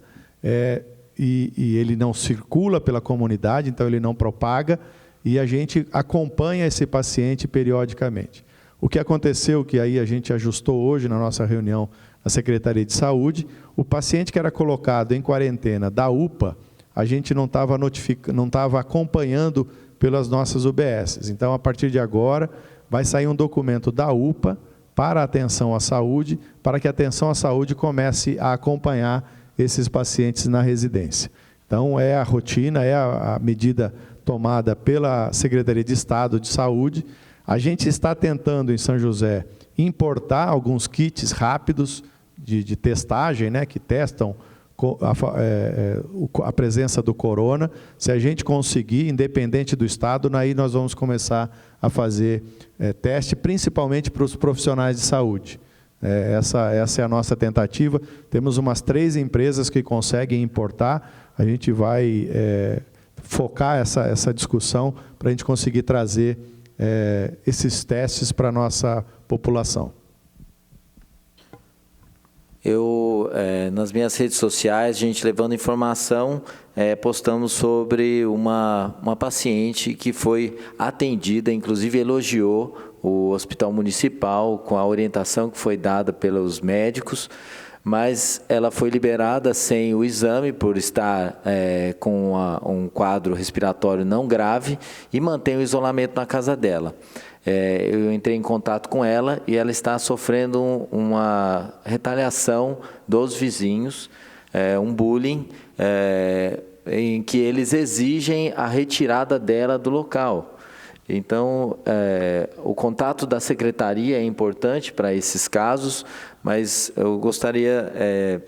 e ele não circula pela comunidade, então ele não propaga, e a gente acompanha esse paciente periodicamente. O que aconteceu, que aí a gente ajustou hoje na nossa reunião na Secretaria de Saúde, o paciente que era colocado em quarentena da UPA, a gente não estava acompanhando pelas nossas UBSs. Então, a partir de agora, vai sair um documento da UPA para a atenção à saúde, para que a atenção à saúde comece a acompanhar esses pacientes na residência. Então, é a rotina, é a medida tomada pela Secretaria de Estado de Saúde. A gente está tentando, em São José, importar alguns kits rápidos de testagem, né, que testam a presença do corona. Se a gente conseguir, independente do estado, aí nós vamos começar a fazer teste, principalmente para os profissionais de saúde. Essa é a nossa tentativa. Temos umas 3 empresas que conseguem importar. A gente vai focar essa discussão para a gente conseguir trazer esses testes para a nossa população.
Nas minhas redes sociais, a gente levando informação, postamos sobre uma paciente que foi atendida, inclusive elogiou o Hospital Municipal com a orientação que foi dada pelos médicos, mas ela foi liberada sem o exame por estar com um quadro respiratório não grave e mantém o isolamento na casa dela. Eu entrei em contato com ela e ela está sofrendo uma retaliação dos vizinhos, um bullying, em que eles exigem a retirada dela do local. Então, o contato da secretaria é importante para esses casos, mas eu gostaria,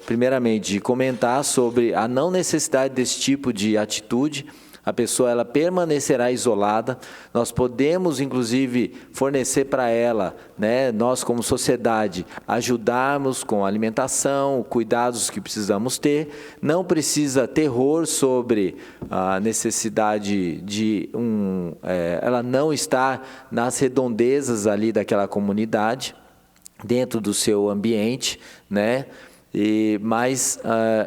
primeiramente, de comentar sobre a não necessidade desse tipo de atitude. A pessoa ela permanecerá isolada, nós podemos, inclusive, fornecer para ela, né, nós como sociedade, ajudarmos com a alimentação, cuidados que precisamos ter. Não precisa terror sobre a necessidade de ela não estar nas redondezas ali daquela comunidade, dentro do seu ambiente, né? Mas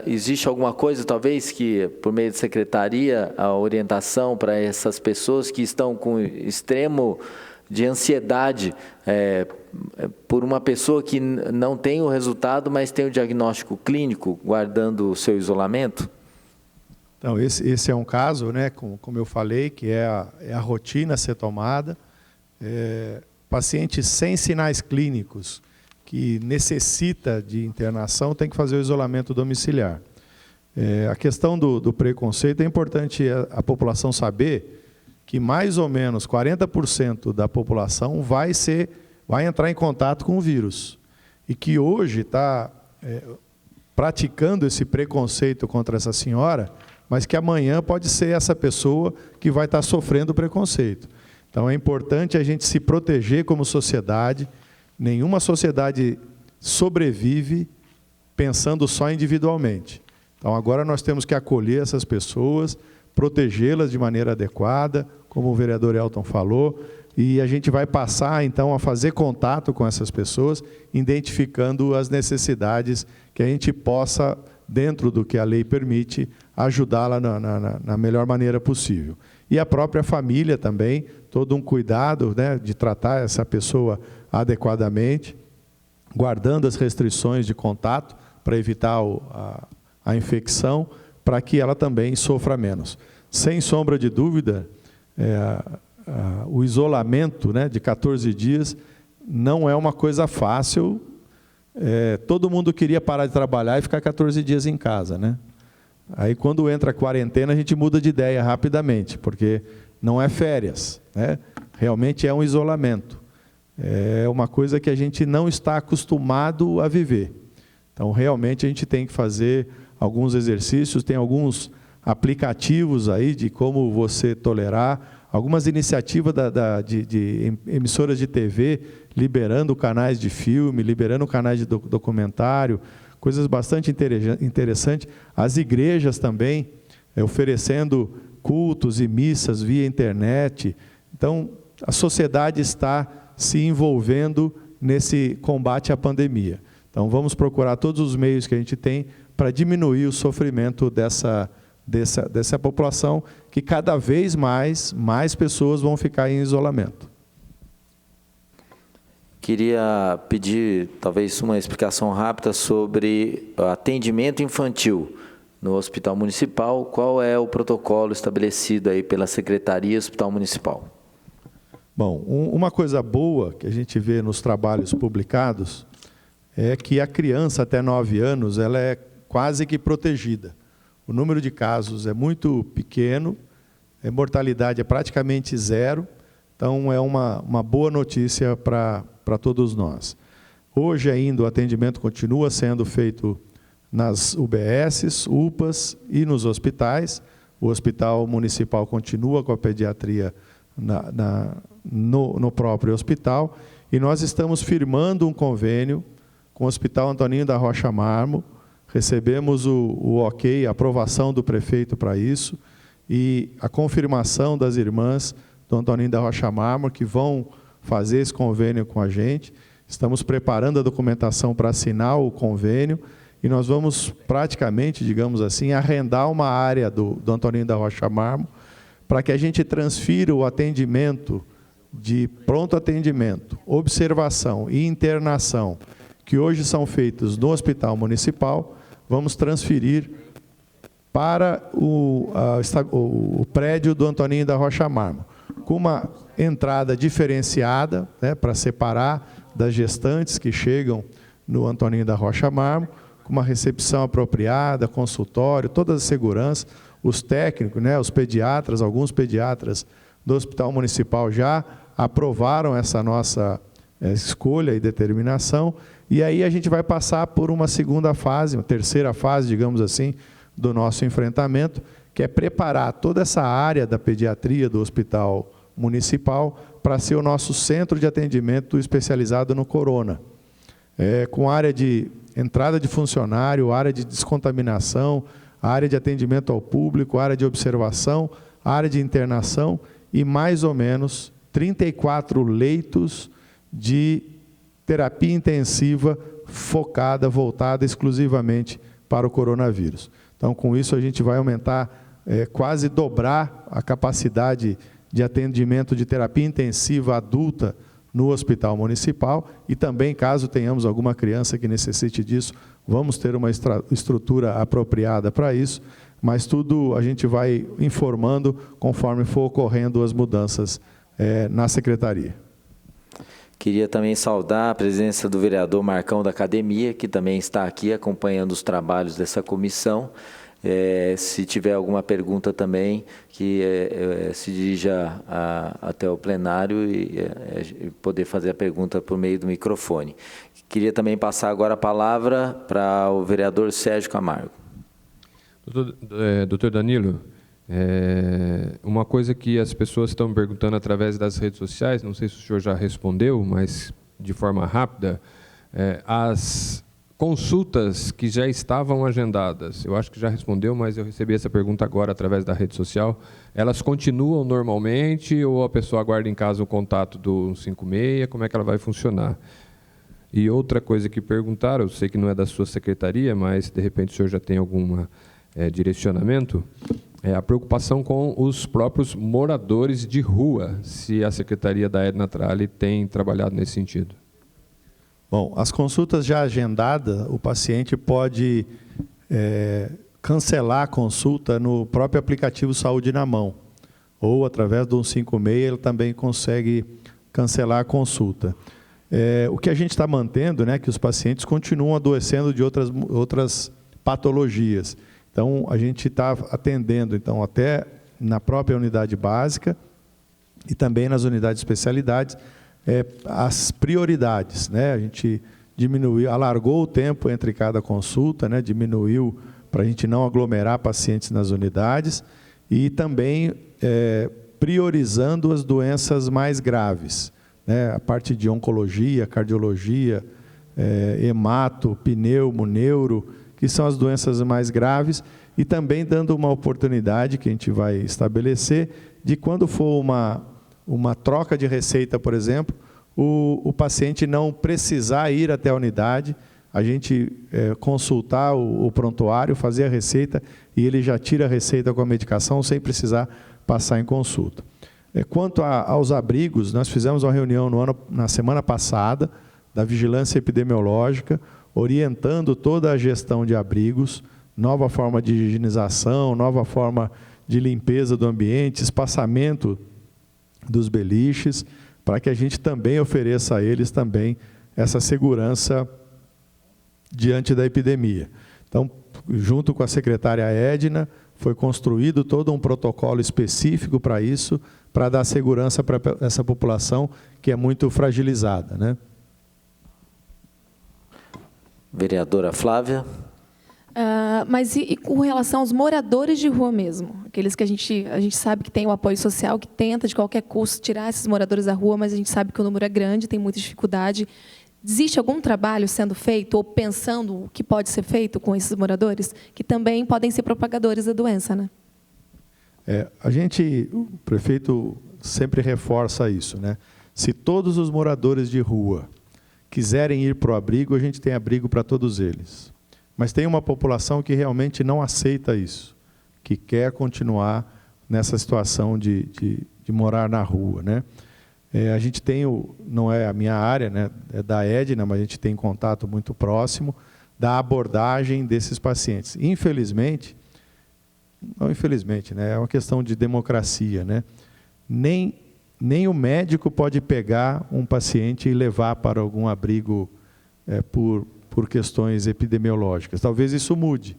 existe alguma coisa, talvez, que, por meio de secretaria, a orientação para essas pessoas que estão com extremo de ansiedade por uma pessoa que não tem o resultado, mas tem o diagnóstico clínico, guardando o seu isolamento?
Então, esse é um caso, né, como eu falei, que é a rotina a ser tomada. Pacientes sem sinais clínicos, que necessita de internação, tem que fazer o isolamento domiciliar. A questão do preconceito, é importante a população saber que mais ou menos 40% da população vai entrar em contato com o vírus. E que hoje está praticando esse preconceito contra essa senhora, mas que amanhã pode ser essa pessoa que vai estar sofrendo preconceito. Então é importante a gente se proteger como sociedade. Nenhuma sociedade sobrevive pensando só individualmente. Então, agora nós temos que acolher essas pessoas, protegê-las de maneira adequada, como o vereador Elton falou, e a gente vai passar, então, a fazer contato com essas pessoas, identificando as necessidades que a gente possa, dentro do que a lei permite, ajudá-la na melhor maneira possível. E a própria família também, todo um cuidado, né, de tratar essa pessoa adequadamente, guardando as restrições de contato para evitar a infecção, para que ela também sofra menos. Sem sombra de dúvida, o isolamento, né, de 14 dias não é uma coisa fácil. Todo mundo queria parar de trabalhar e ficar 14 dias em casa, né? Aí, quando entra a quarentena, a gente muda de ideia rapidamente, porque não é férias, né? Realmente é um isolamento. É uma coisa que a gente não está acostumado a viver. Então, realmente, a gente tem que fazer alguns exercícios, tem alguns aplicativos aí de como você tolerar, algumas iniciativas de emissoras de TV, liberando canais de filme, liberando canais de documentário, coisas bastante interessantes. As igrejas também, oferecendo cultos e missas via internet. Então, a sociedade está se envolvendo nesse combate à pandemia. Então, vamos procurar todos os meios que a gente tem para diminuir o sofrimento dessa população, que cada vez mais pessoas vão ficar em isolamento.
Queria pedir, talvez, uma explicação rápida sobre atendimento infantil no Hospital Municipal. Qual é o protocolo estabelecido aí pela Secretaria Hospital Municipal?
Bom, uma coisa boa que a gente vê nos trabalhos publicados é que a criança até 9 anos ela é quase que protegida. O número de casos é muito pequeno, a mortalidade é praticamente zero, então é uma boa notícia para todos nós. Hoje ainda o atendimento continua sendo feito nas UBSs, UPAs e nos hospitais. O Hospital Municipal continua com a pediatria no próprio hospital, e nós estamos firmando um convênio com o Hospital Antoninho da Rocha Marmo. Recebemos o ok, a aprovação do prefeito para isso, e a confirmação das irmãs do Antoninho da Rocha Marmo, que vão fazer esse convênio com a gente. Estamos preparando a documentação para assinar o convênio, e nós vamos praticamente, digamos assim, arrendar uma área do Antoninho da Rocha Marmo, para que a gente transfira o atendimento de pronto atendimento, observação e internação, que hoje são feitos no Hospital Municipal, vamos transferir para o prédio do Antoninho da Rocha Marmo, com uma entrada diferenciada, né, para separar das gestantes que chegam no Antoninho da Rocha Marmo, com uma recepção apropriada, consultório, toda a segurança, os técnicos, né, os pediatras, alguns pediatras do Hospital Municipal já aprovaram essa nossa escolha e determinação, e aí a gente vai passar por uma segunda fase, uma terceira fase, digamos assim, do nosso enfrentamento, que é preparar toda essa área da pediatria do Hospital Municipal para ser o nosso centro de atendimento especializado no corona. Com área de entrada de funcionário, área de descontaminação, área de atendimento ao público, área de observação, área de internação e mais ou menos 34 leitos de terapia intensiva focada, voltada exclusivamente para o coronavírus. Então, com isso, a gente vai aumentar, quase dobrar a capacidade de atendimento de terapia intensiva adulta no Hospital Municipal, e também, caso tenhamos alguma criança que necessite disso, vamos ter uma estrutura apropriada para isso, mas tudo a gente vai informando conforme for ocorrendo as mudanças na Secretaria.
Queria também saudar a presença do vereador Marcão da Academia, que também está aqui acompanhando os trabalhos dessa comissão. Se tiver alguma pergunta também, que se dirija até o plenário e poder fazer a pergunta por meio do microfone. Queria também passar agora a palavra para o vereador Sérgio Camargo.
Doutor Danilo, uma coisa que as pessoas estão me perguntando através das redes sociais, não sei se o senhor já respondeu, mas de forma rápida, as consultas que já estavam agendadas, eu acho que já respondeu, mas eu recebi essa pergunta agora através da rede social, elas continuam normalmente ou a pessoa aguarda em casa o contato do 156, como é que ela vai funcionar? E outra coisa que perguntaram, eu sei que não é da sua secretaria, mas de repente o senhor já tem algum direcionamento, a preocupação com os próprios moradores de rua, se a Secretaria da Edna Tralli tem trabalhado nesse sentido.
Bom, as consultas já agendadas, o paciente pode cancelar a consulta no próprio aplicativo Saúde na Mão, ou através do 156 ele também consegue cancelar a consulta. O que a gente está mantendo, né, que os pacientes continuam adoecendo de outras patologias. Então, a gente está atendendo até na própria unidade básica e também nas unidades de especialidades, as prioridades, né? A gente diminuiu, alargou o tempo entre cada consulta, né? Diminuiu para a gente não aglomerar pacientes nas unidades e também priorizando as doenças mais graves, né? A parte de oncologia, cardiologia, hemato, pneumo, neuro, que são as doenças mais graves, e também dando uma oportunidade que a gente vai estabelecer de quando for uma troca de receita, por exemplo, o paciente não precisar ir até a unidade, a gente consultar o prontuário, fazer a receita e ele já tira a receita com a medicação sem precisar passar em consulta. Quanto aos abrigos, nós fizemos uma reunião na semana passada da Vigilância Epidemiológica, orientando toda a gestão de abrigos, nova forma de higienização, nova forma de limpeza do ambiente, espaçamento dos beliches, para que a gente também ofereça a eles também essa segurança diante da epidemia. Então, junto com a secretária Edna, foi construído todo um protocolo específico para isso, para dar segurança para essa população que é muito fragilizada, né?
Vereadora Flávia.
Mas e com relação aos moradores de rua mesmo? Aqueles que a gente sabe que tem o apoio social, que tenta de qualquer custo tirar esses moradores da rua, mas a gente sabe que o número é grande, tem muita dificuldade. Existe algum trabalho sendo feito ou pensando o que pode ser feito com esses moradores, que também podem ser propagadores da doença, né?
O prefeito sempre reforça isso, né? Se todos os moradores de rua quiserem ir para o abrigo, a gente tem abrigo para todos eles. Mas tem uma população que realmente não aceita isso, que quer continuar nessa situação de morar na rua, né? A gente tem, não é a minha área, né, é da Edna, mas a gente tem contato muito próximo da abordagem desses pacientes. Infelizmente, não infelizmente, né, é uma questão de democracia, né? Nem o médico pode pegar um paciente e levar para algum abrigo por questões epidemiológicas. Talvez isso mude.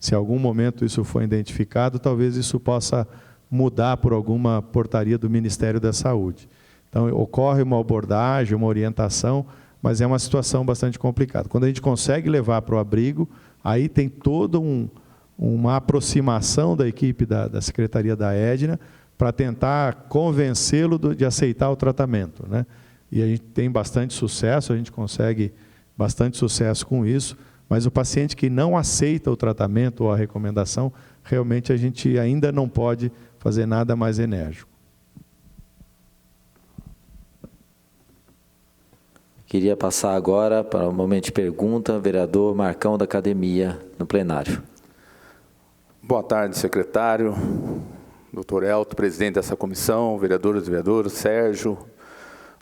Se em algum momento isso for identificado, talvez isso possa mudar por alguma portaria do Ministério da Saúde. Então, ocorre uma abordagem, uma orientação, mas é uma situação bastante complicada. Quando a gente consegue levar para o abrigo, aí tem toda uma aproximação da equipe da Secretaria da Edna para tentar convencê-lo de aceitar o tratamento, né? E a gente tem bastante sucesso, a gente consegue bastante sucesso com isso, mas o paciente que não aceita o tratamento ou a recomendação, realmente a gente ainda não pode fazer nada mais enérgico.
Queria passar agora para o momento de pergunta, vereador Marcão da Academia, no plenário.
Boa tarde, secretário, doutor Elton, presidente dessa comissão, vereadoras e vereadores, Sérgio,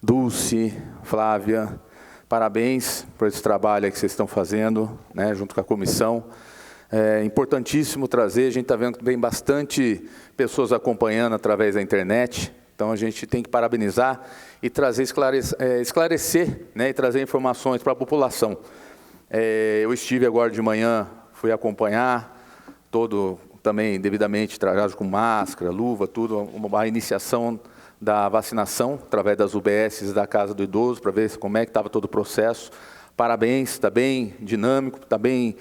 Dulce, Flávia, parabéns por esse trabalho que vocês estão fazendo, né, junto com a comissão. É importantíssimo trazer, a gente está vendo que tem bastante pessoas acompanhando através da internet, então a gente tem que parabenizar e trazer, esclarecer, né, e trazer informações para a população. Eu estive agora de manhã, fui acompanhar, todo também devidamente trajado com máscara, luva, tudo, uma iniciação da vacinação através das UBS da Casa do Idoso, para ver como é que estava todo o processo. Parabéns, está bem dinâmico, está bem,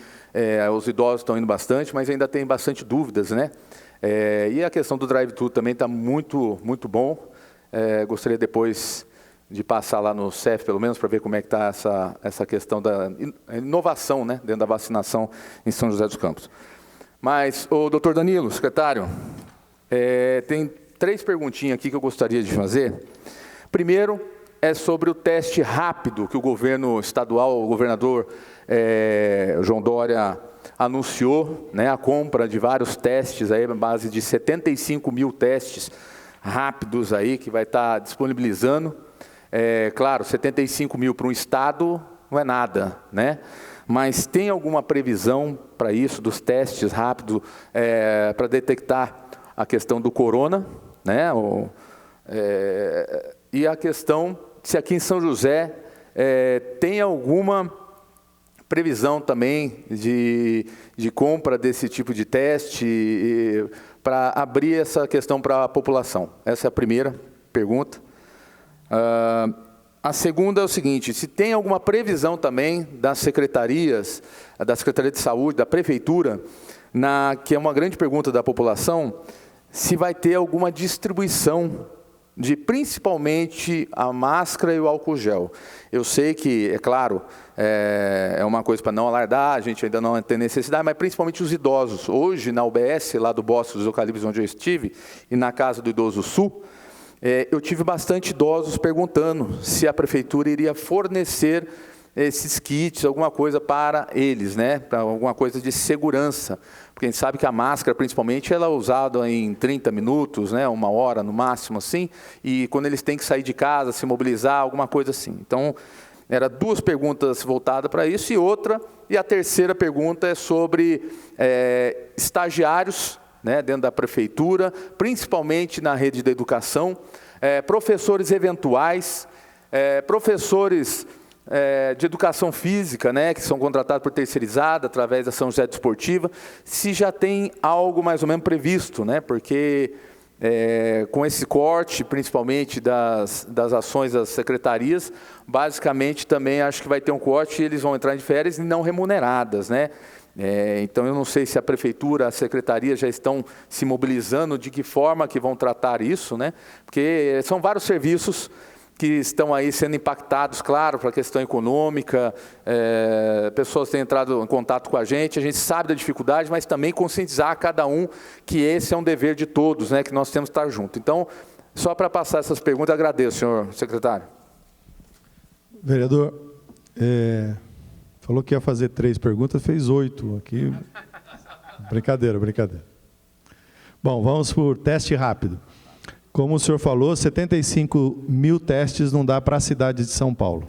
os idosos estão indo bastante, mas ainda tem bastante dúvidas, né? E a questão do drive-thru também está muito, muito bom. Gostaria depois de passar lá no CEF, pelo menos, para ver como é que está essa questão da inovação, né, dentro da vacinação em São José dos Campos. Mas, o doutor Danilo, secretário, tem 3 perguntinhas aqui que eu gostaria de fazer. Primeiro, é sobre o teste rápido que o governo estadual, o governador João Dória anunciou, né, a compra de vários testes, aí, na base de 75 mil testes rápidos aí, que vai estar disponibilizando. Claro, 75 mil para um estado não é nada, né? Mas tem alguma previsão para isso, dos testes rápidos, para detectar a questão do corona, né? E a questão, se aqui em São José tem alguma previsão também de compra desse tipo de teste para abrir essa questão para a população. Essa é a primeira pergunta. A segunda é o seguinte, se tem alguma previsão também das secretarias, da Secretaria de Saúde, da Prefeitura, que é uma grande pergunta da população, se vai ter alguma distribuição de principalmente a máscara e o álcool gel. Eu sei que, é claro, é uma coisa para não alardar, a gente ainda não tem necessidade, mas principalmente os idosos. Hoje, na UBS, lá do Bosque dos Eucaliptos, onde eu estive, e na Casa do Idoso Sul, eu tive bastante idosos perguntando se a prefeitura iria fornecer esses kits, alguma coisa para eles, né? Para alguma coisa de segurança. Porque a gente sabe que a máscara, principalmente, ela é usada em 30 minutos, né? 1 hora no máximo, assim, e quando eles têm que sair de casa, se mobilizar, alguma coisa assim. Então, eram 2 perguntas voltadas para isso, e a terceira pergunta é sobre estagiários, né, dentro da prefeitura, principalmente na rede da educação, professores eventuais, professores de educação física, né, que são contratados por terceirizada, através da São José Desportiva, se já tem algo mais ou menos previsto, né, porque com esse corte, principalmente das ações das secretarias, basicamente também acho que vai ter um corte e eles vão entrar de férias e não remuneradas, né? Então eu não sei se a prefeitura, a secretaria já estão se mobilizando, de que forma que vão tratar isso, né? Porque são vários serviços que estão aí sendo impactados, claro, para a questão econômica, pessoas têm entrado em contato com a gente sabe da dificuldade, mas também conscientizar a cada um que esse é um dever de todos, né, que nós temos que estar juntos. Então, só para passar essas perguntas, agradeço, senhor secretário.
Vereador, falou que ia fazer 3 perguntas, fez 8 aqui. Brincadeira. Bom, vamos por teste rápido. Como o senhor falou, 75 mil testes não dá para a cidade de São Paulo.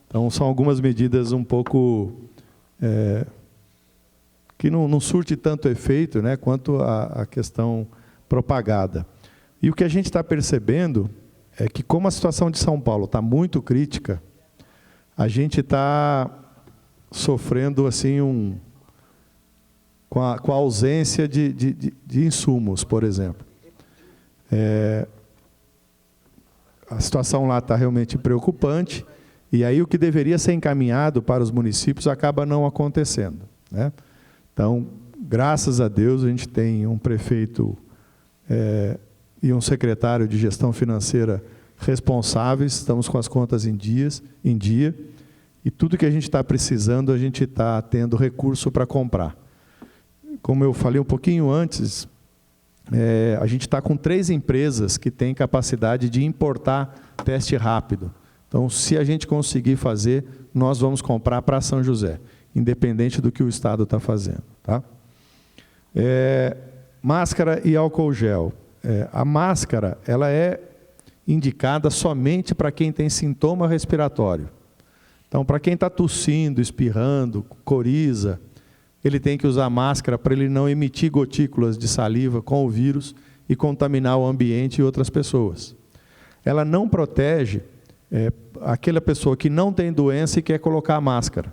Então, são algumas medidas um pouco que não surte tanto efeito, né, quanto a questão propagada. E o que a gente está percebendo é que, como a situação de São Paulo está muito crítica, a gente está sofrendo assim com a ausência de insumos, por exemplo. A situação lá está realmente preocupante, e aí o que deveria ser encaminhado para os municípios acaba não acontecendo, né? Então, graças a Deus, a gente tem um prefeito e um secretário de gestão financeira responsáveis, estamos com as contas em dia, e tudo que a gente está precisando, a gente está tendo recurso para comprar. Como eu falei um pouquinho antes, a gente está com 3 empresas que têm capacidade de importar teste rápido. Então, se a gente conseguir fazer, nós vamos comprar para São José, independente do que o Estado está fazendo. Tá? Máscara e álcool gel. A máscara ela é indicada somente para quem tem sintoma respiratório. Então, para quem está tossindo, espirrando, coriza, ele tem que usar máscara para ele não emitir gotículas de saliva com o vírus e contaminar o ambiente e outras pessoas. Ela não protege aquela pessoa que não tem doença e quer colocar a máscara.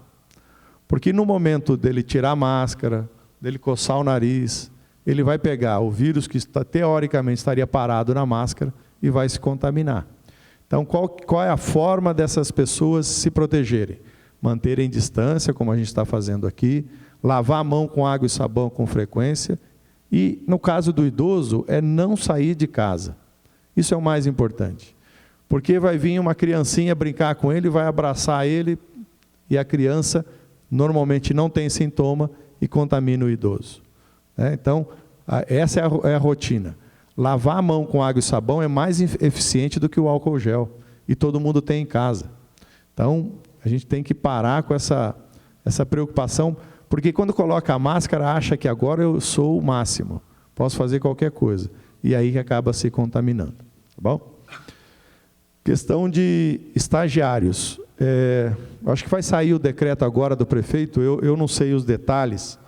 Porque no momento dele tirar a máscara, dele coçar o nariz, ele vai pegar o vírus que teoricamente estaria parado na máscara e vai se contaminar. Então, qual é a forma dessas pessoas se protegerem? Manterem distância, como a gente está fazendo aqui, lavar a mão com água e sabão com frequência e, no caso do idoso, não sair de casa. Isso é o mais importante. Porque vai vir uma criancinha brincar com ele, vai abraçar ele e a criança normalmente não tem sintoma e contamina o idoso. Então, essa é a rotina. Lavar a mão com água e sabão é mais eficiente do que o álcool gel. E todo mundo tem em casa. Então, a gente tem que parar com essa preocupação, porque quando coloca a máscara, acha que agora eu sou o máximo, posso fazer qualquer coisa. E aí acaba se contaminando. Tá bom? Questão de estagiários. Acho que vai sair o decreto agora do prefeito, eu não sei os detalhes.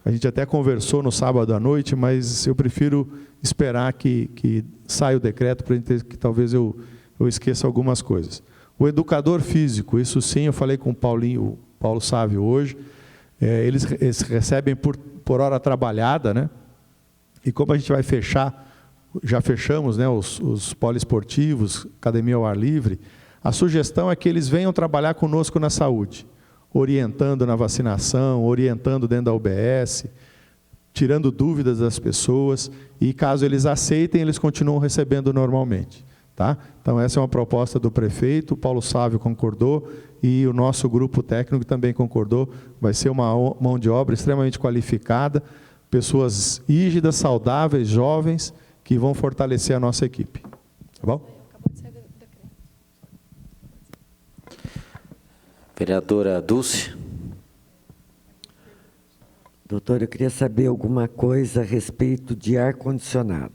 A gente até conversou no sábado à noite, mas eu prefiro esperar que saia o decreto, para que talvez eu esqueça algumas coisas. O educador físico, isso sim, eu falei com o Paulo Sávio hoje, eles recebem por hora trabalhada, né? E como a gente vai fechar, já fechamos, né, os poliesportivos, academia ao ar livre, a sugestão é que eles venham trabalhar conosco na saúde, orientando na vacinação, orientando dentro da UBS, tirando dúvidas das pessoas, e caso eles aceitem, eles continuam recebendo normalmente. Tá? Então, essa é uma proposta do prefeito, o Paulo Sávio concordou, e o nosso grupo técnico também concordou. Vai ser uma mão de obra extremamente qualificada, pessoas rígidas, saudáveis, jovens, que vão fortalecer a nossa equipe. Tá bom?
Vereadora Dulce.
Doutor, eu queria saber alguma coisa a respeito de ar-condicionado.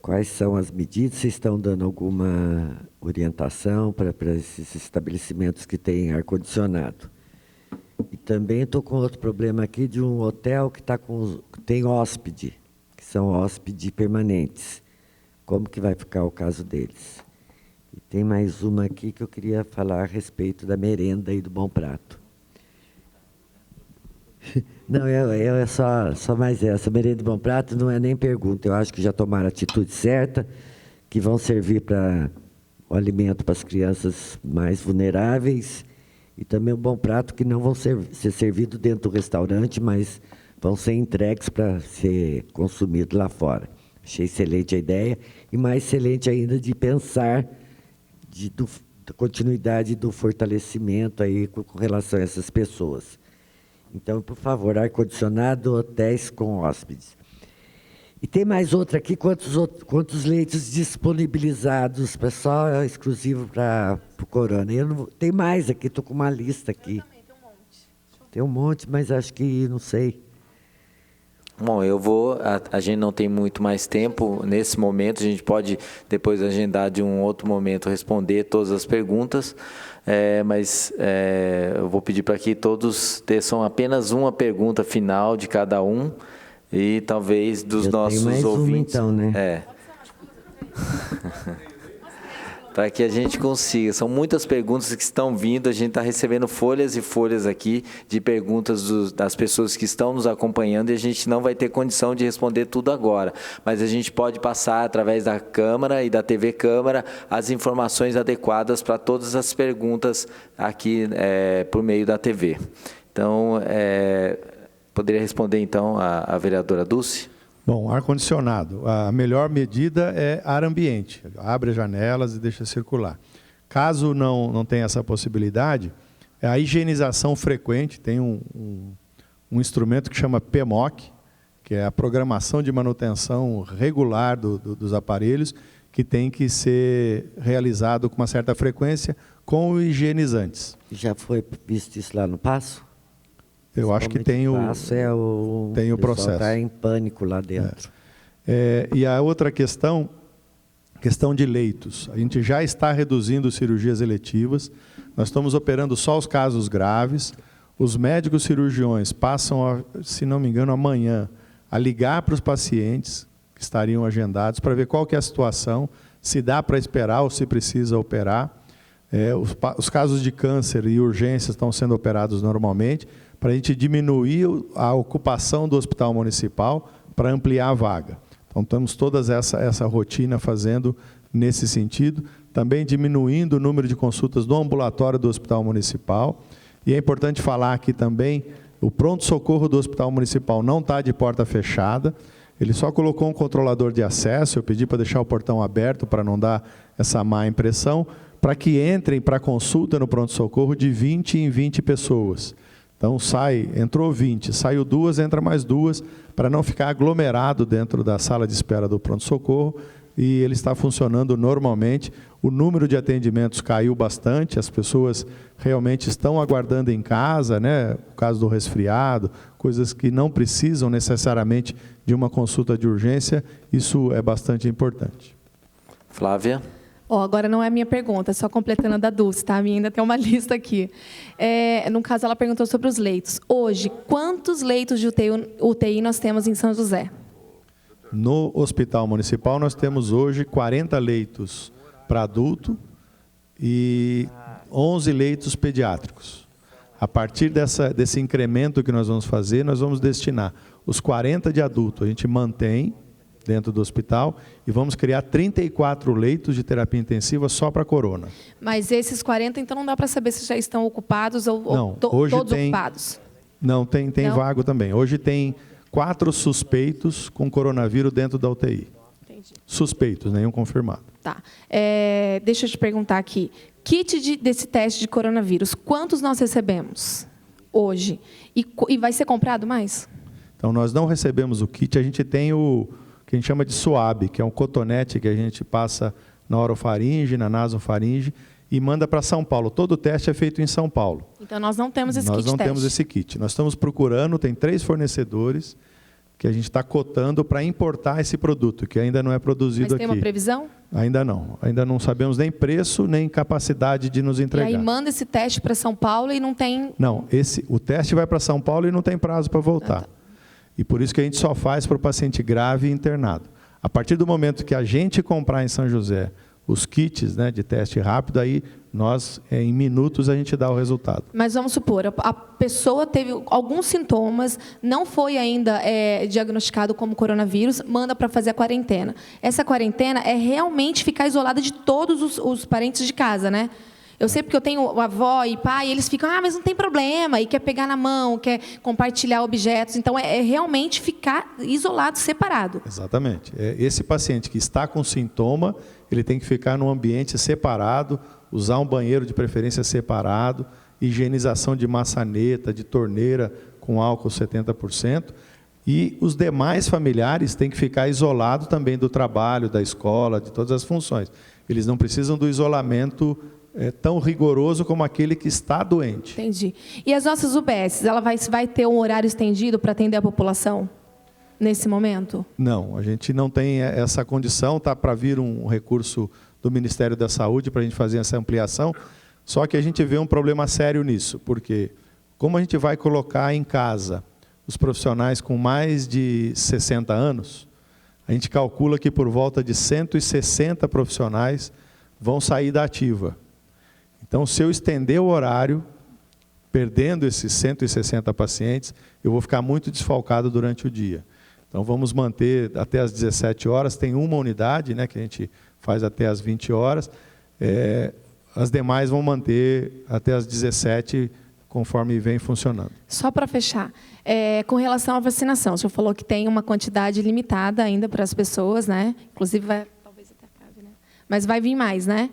Quais são as medidas? Vocês estão dando alguma orientação para esses estabelecimentos que têm ar-condicionado? E também estou com outro problema aqui de um hotel que tem hóspede, que são hóspedes permanentes. Como que vai ficar o caso deles? E tem mais uma aqui que eu queria falar a respeito da merenda e do Bom Prato. Não, é só mais essa. Merenda e Bom Prato não é nem pergunta. Eu acho que já tomaram a atitude certa, que vão servir para o alimento para as crianças mais vulneráveis, e também o Bom Prato que não vão ser servidos dentro do restaurante, mas vão ser entregues para ser consumido lá fora. Achei excelente a ideia, e mais excelente ainda de pensar da continuidade do fortalecimento aí com relação a essas pessoas. Então, por favor, ar-condicionado, hotéis com hóspedes. E tem mais outra aqui, quantos leitos disponibilizados, só exclusivo para o Corona. Tem mais aqui, estou com uma lista aqui.
Tem um monte.
Tem um monte, mas acho que não sei.
Bom, a gente não tem muito mais tempo nesse momento, a gente pode depois agendar de um outro momento responder todas as perguntas, mas eu vou pedir para que todos teçam apenas uma pergunta final de cada um, e talvez dos nossos
mais
ouvintes.
Uma, então, né?
Para que a gente consiga. São muitas perguntas que estão vindo, a gente está recebendo folhas e folhas aqui de perguntas das pessoas que estão nos acompanhando, e a gente não vai ter condição de responder tudo agora, mas a gente pode passar através da Câmara e da TV Câmara as informações adequadas para todas as perguntas aqui por meio da TV. Então, poderia responder então a vereadora Dulce?
Bom, ar-condicionado. A melhor medida é ar ambiente. Abre as janelas e deixa circular. Caso não tenha essa possibilidade, a higienização frequente. Tem um instrumento que chama PMOC, que é a programação de manutenção regular dos aparelhos, que tem que ser realizado com uma certa frequência com higienizantes.
Já foi visto isso lá no Paço?
Eu acho que tem o processo.
Está em pânico lá dentro.
E a outra questão de leitos. A gente já está reduzindo cirurgias eletivas. Nós estamos operando só os casos graves. Os médicos cirurgiões passam, se não me engano, amanhã, a ligar para os pacientes que estariam agendados para ver qual que é a situação, se dá para esperar ou se precisa operar. Os casos de câncer e urgências estão sendo operados normalmente, para a gente diminuir a ocupação do hospital municipal para ampliar a vaga. Então, temos toda essa rotina fazendo nesse sentido, também diminuindo o número de consultas no ambulatório do hospital municipal. E é importante falar aqui também, o pronto-socorro do hospital municipal não está de porta fechada, ele só colocou um controlador de acesso. Eu pedi para deixar o portão aberto para não dar essa má impressão, para que entrem para consulta no pronto-socorro de 20 em 20 pessoas. Então, entrou 20, saiu 2, entra mais 2, para não ficar aglomerado dentro da sala de espera do pronto-socorro, e ele está funcionando normalmente. O número de atendimentos caiu bastante, as pessoas realmente estão aguardando em casa, né? O caso do resfriado, coisas que não precisam necessariamente de uma consulta de urgência, isso é bastante importante.
Flávia?
Agora não é a minha pergunta, só completando a da Dulce, tá? A minha ainda tem uma lista aqui. No caso, ela perguntou sobre os leitos. Hoje, quantos leitos de UTI nós temos em São José?
No Hospital Municipal, nós temos hoje 40 leitos para adulto e 11 leitos pediátricos. A partir desse incremento que nós vamos fazer, nós vamos destinar os 40 de adulto, a gente mantém dentro do hospital, e vamos criar 34 leitos de terapia intensiva só para corona.
Mas esses 40, então, não dá para saber se já estão ocupados ou
não,
todos ocupados?
Não, tem vago também. Hoje tem 4 suspeitos com coronavírus dentro da UTI.
Entendi.
Suspeitos, nenhum confirmado.
Tá. Deixa eu te perguntar aqui. Kit desse teste de coronavírus, quantos nós recebemos hoje? E vai ser comprado mais?
Então, nós não recebemos o kit, a gente tem o que a gente chama de SWAB, que é um cotonete que a gente passa na orofaringe, na nasofaringe, e manda para São Paulo. Todo o teste é feito em São Paulo.
Então, nós não temos esse kit
Nós não
teste.
temos esse kit. Nós estamos procurando, tem 3 fornecedores que a gente está cotando para importar esse produto, que ainda não é produzido aqui.
Mas tem uma previsão?
Ainda não sabemos nem preço, nem capacidade de nos entregar.
E aí manda esse teste para São Paulo e não tem...
Não, o teste vai para São Paulo e não tem prazo para voltar.
Ah, tá.
E por isso que a gente só faz para o paciente grave e internado. A partir do momento que a gente comprar em São José os kits, né, de teste rápido, aí nós, em minutos, a gente dá o resultado.
Mas vamos supor, a pessoa teve alguns sintomas, não foi ainda diagnosticado como coronavírus, manda para fazer a quarentena. Essa quarentena é realmente ficar isolada de todos os parentes de casa, né? Eu sei porque eu tenho avó e pai, e eles ficam, mas não tem problema, e quer pegar na mão, quer compartilhar objetos. Então, é realmente ficar isolado, separado.
Exatamente. Esse paciente que está com sintoma, ele tem que ficar num ambiente separado, usar um banheiro de preferência separado, higienização de maçaneta, de torneira com álcool 70%, e os demais familiares têm que ficar isolados também do trabalho, da escola, de todas as funções. Eles não precisam do isolamento tão rigoroso como aquele que está doente.
Entendi. E as nossas UBS, ela vai ter um horário estendido para atender a população nesse momento?
Não, a gente não tem essa condição, está para vir um recurso do Ministério da Saúde para a gente fazer essa ampliação, só que a gente vê um problema sério nisso, porque como a gente vai colocar em casa os profissionais com mais de 60 anos, a gente calcula que por volta de 160 profissionais vão sair da ativa. Então, se eu estender o horário, perdendo esses 160 pacientes, eu vou ficar muito desfalcado durante o dia. Então, vamos manter até às 17 horas, tem uma unidade, né, que a gente faz até às 20 horas, as demais vão manter até às 17, conforme vem funcionando.
Só para fechar, com relação à vacinação, o senhor falou que tem uma quantidade limitada ainda para as pessoas, né? Inclusive, talvez até acabe, né? Mas vai vir mais, né?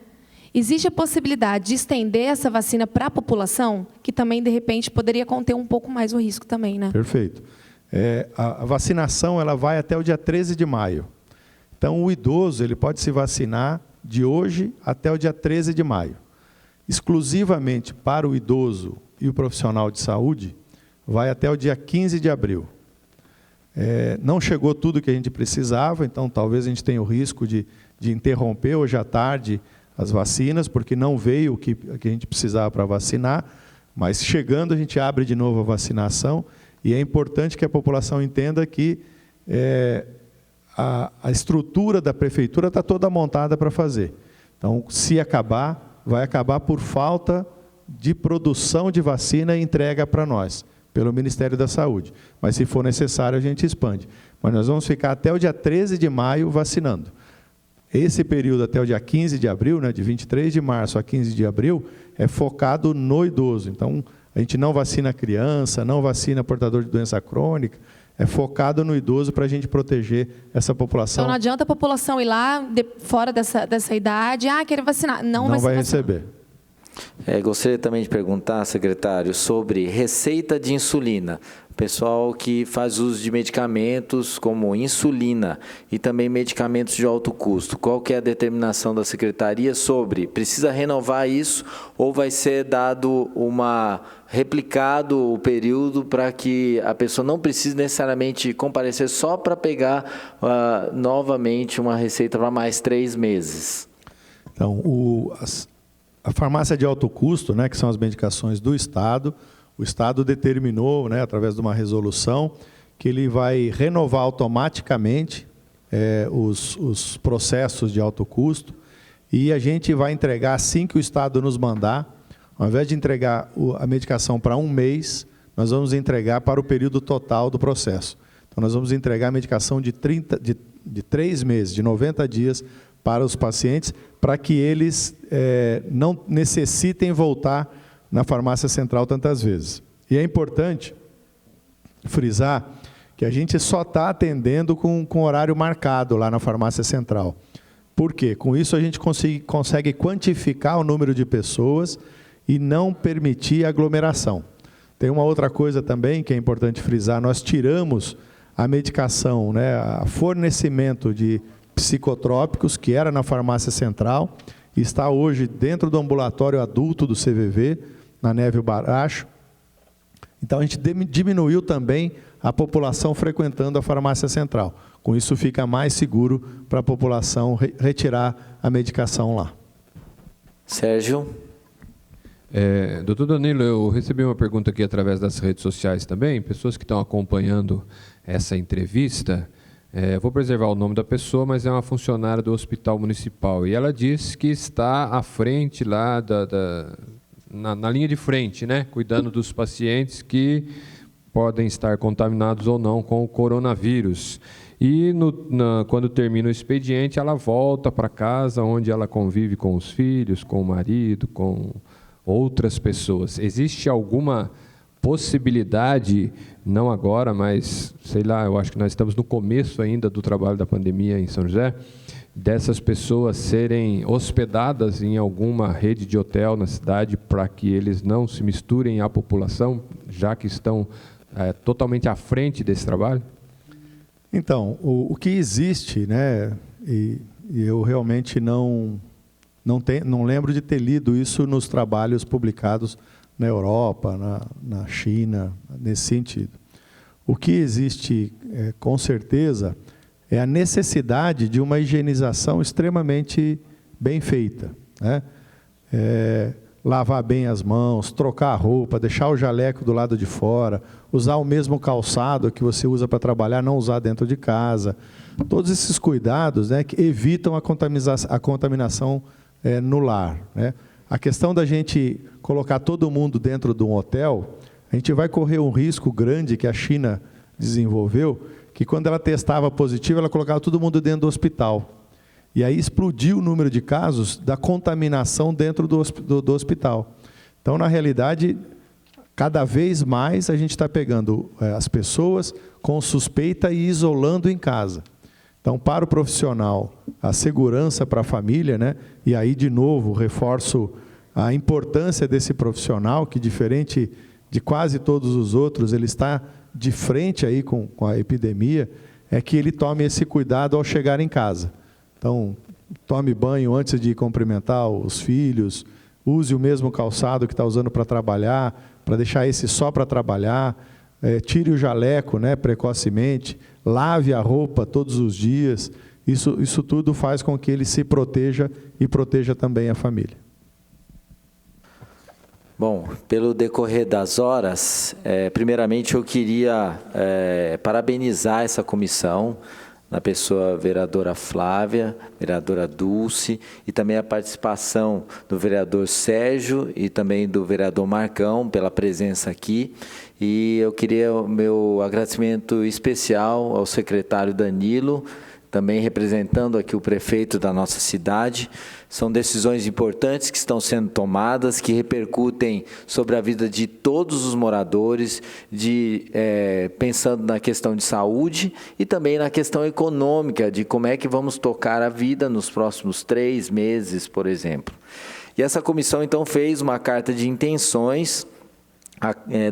Existe a possibilidade de estender essa vacina para a população, que também, de repente, poderia conter um pouco mais o risco também, né?
Perfeito. A vacinação ela vai até o dia 13 de maio. Então, o idoso ele pode se vacinar de hoje até o dia 13 de maio. Exclusivamente para o idoso e o profissional de saúde, vai até o dia 15 de abril. Não chegou tudo que a gente precisava, então talvez a gente tenha o risco de interromper hoje à tarde as vacinas, porque não veio o que a gente precisava para vacinar, mas chegando a gente abre de novo a vacinação, e é importante que a população entenda que a estrutura da prefeitura está toda montada para fazer. Então, se acabar, vai acabar por falta de produção de vacina e entrega para nós, pelo Ministério da Saúde. Mas, se for necessário, a gente expande. Mas nós vamos ficar até o dia 13 de maio vacinando. Esse período até o dia 15 de abril, né, de 23 de março a 15 de abril, é focado no idoso. Então, a gente não vacina criança, não vacina portador de doença crônica, é focado no idoso para a gente proteger essa população.
Então, não adianta a população ir lá, fora dessa idade, quer vacinar. Não vai
receber.
Gostaria também de perguntar, secretário, sobre receita de insulina. Pessoal que faz uso de medicamentos como insulina e também medicamentos de alto custo. Qual que é a determinação da secretaria sobre? Precisa renovar isso ou vai ser dado replicado o período para que a pessoa não precise necessariamente comparecer só para pegar novamente uma receita para mais 3 meses?
Então, a farmácia de alto custo, né, que são as medicações do Estado, o Estado determinou, né, através de uma resolução, que ele vai renovar automaticamente os processos de alto custo e a gente vai entregar assim que o Estado nos mandar. Ao invés de entregar a medicação para 1 mês, nós vamos entregar para o período total do processo. Então, nós vamos entregar a medicação de 3 meses, de 90 dias, para os pacientes, para que eles não necessitem voltar na farmácia central tantas vezes. E é importante frisar que a gente só está atendendo com horário marcado lá na farmácia central. Por quê? Com isso a gente consegue quantificar o número de pessoas e não permitir aglomeração. Tem uma outra coisa também que é importante frisar, nós tiramos a medicação, né, o fornecimento de psicotrópicos, que era na farmácia central, e está hoje dentro do ambulatório adulto do CVV, na Neve Baracho. Então a gente diminuiu também a população frequentando a farmácia central. Com isso fica mais seguro para a população retirar a medicação lá.
Sérgio.
Doutor Danilo, eu recebi uma pergunta aqui através das redes sociais também, pessoas que estão acompanhando essa entrevista. Vou preservar o nome da pessoa, mas é uma funcionária do Hospital Municipal. E ela diz que está à frente lá, na linha de frente, né, cuidando dos pacientes que podem estar contaminados ou não com o coronavírus. E quando termina o expediente, ela volta para casa, onde ela convive com os filhos, com o marido, com outras pessoas. Existe alguma possibilidade, não agora, mas, sei lá, eu acho que nós estamos no começo ainda do trabalho da pandemia em São José, dessas pessoas serem hospedadas em alguma rede de hotel na cidade para que eles não se misturem à população, já que estão totalmente à frente desse trabalho?
Então, o que existe, né, e eu realmente não lembro de ter lido isso nos trabalhos publicados na Europa, na China, nesse sentido. O que existe, com certeza, é a necessidade de uma higienização extremamente bem feita, né? Lavar bem as mãos, trocar a roupa, deixar o jaleco do lado de fora, usar o mesmo calçado que você usa para trabalhar, não usar dentro de casa. Todos esses cuidados, né, que evitam a contaminação no lar, né? A questão da gente colocar todo mundo dentro de um hotel, a gente vai correr um risco grande que a China desenvolveu, que quando ela testava positivo, ela colocava todo mundo dentro do hospital. E aí explodiu o número de casos da contaminação dentro do hospital. Então, na realidade, cada vez mais a gente está pegando as pessoas com suspeita e isolando em casa. Então, para o profissional, a segurança para a família, né? E aí, de novo, reforço a importância desse profissional, que diferente de quase todos os outros, ele está de frente aí com a epidemia, é que ele tome esse cuidado ao chegar em casa. Então, tome banho antes de cumprimentar os filhos, use o mesmo calçado que está usando para trabalhar, para deixar esse só para trabalhar, tire o jaleco, né, precocemente, lave a roupa todos os dias. Isso tudo faz com que ele se proteja e proteja também a família.
Bom, pelo decorrer das horas, primeiramente eu queria parabenizar essa comissão, na pessoa vereadora Flávia, vereadora Dulce, e também a participação do vereador Sérgio e também do vereador Marcão pela presença aqui. E eu queria o meu agradecimento especial ao secretário Danilo, também representando aqui o prefeito da nossa cidade. São decisões importantes que estão sendo tomadas, que repercutem sobre a vida de todos os moradores, pensando na questão de saúde e também na questão econômica, de como é que vamos tocar a vida nos próximos 3 meses, por exemplo. E essa comissão, então, fez uma carta de intenções